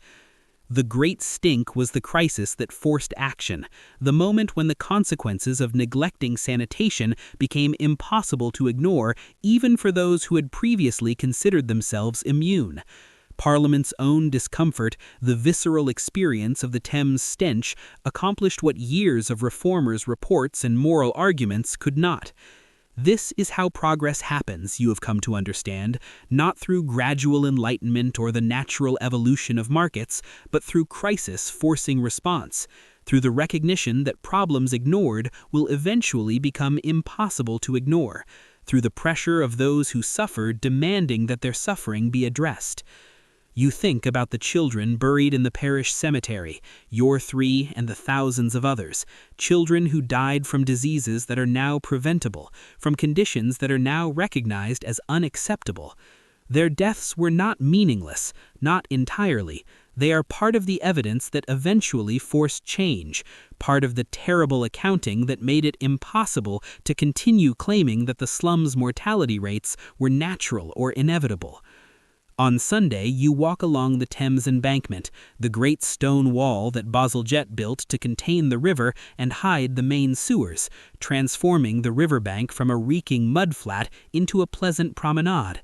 The Great Stink was the crisis that forced action, the moment when the consequences of neglecting sanitation became impossible to ignore even for those who had previously considered themselves immune. Parliament's own discomfort, the visceral experience of the Thames stench, accomplished what years of reformers' reports and moral arguments could not. This is how progress happens, you have come to understand, not through gradual enlightenment or the natural evolution of markets, but through crisis forcing response, through the recognition that problems ignored will eventually become impossible to ignore, through the pressure of those who suffer demanding that their suffering be addressed. You think about the children buried in the parish cemetery, your 3 and the thousands of others, children who died from diseases that are now preventable, from conditions that are now recognized as unacceptable. Their deaths were not meaningless, not entirely. They are part of the evidence that eventually forced change, part of the terrible accounting that made it impossible to continue claiming that the slums' mortality rates were natural or inevitable. On Sunday, you walk along the Thames embankment, the great stone wall that Bazalgette built to contain the river and hide the main sewers, transforming the riverbank from a reeking mudflat into a pleasant promenade.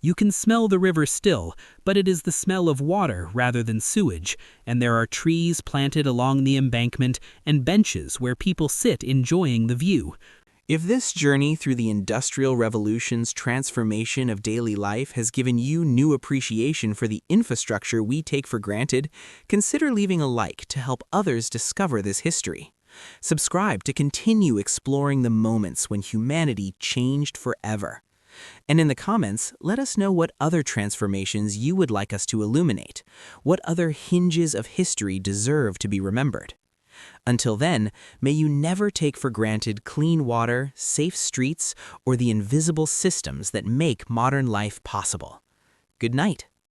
You can smell the river still, but it is the smell of water rather than sewage, and there are trees planted along the embankment and benches where people sit enjoying the view. If this journey through the Industrial Revolution's transformation of daily life has given you new appreciation for the infrastructure we take for granted, consider leaving a like to help others discover this history. Subscribe to continue exploring the moments when humanity changed forever. And in the comments, let us know what other transformations you would like us to illuminate, what other hinges of history deserve to be remembered. Until then, may you never take for granted clean water, safe streets, or the invisible systems that make modern life possible. Good night.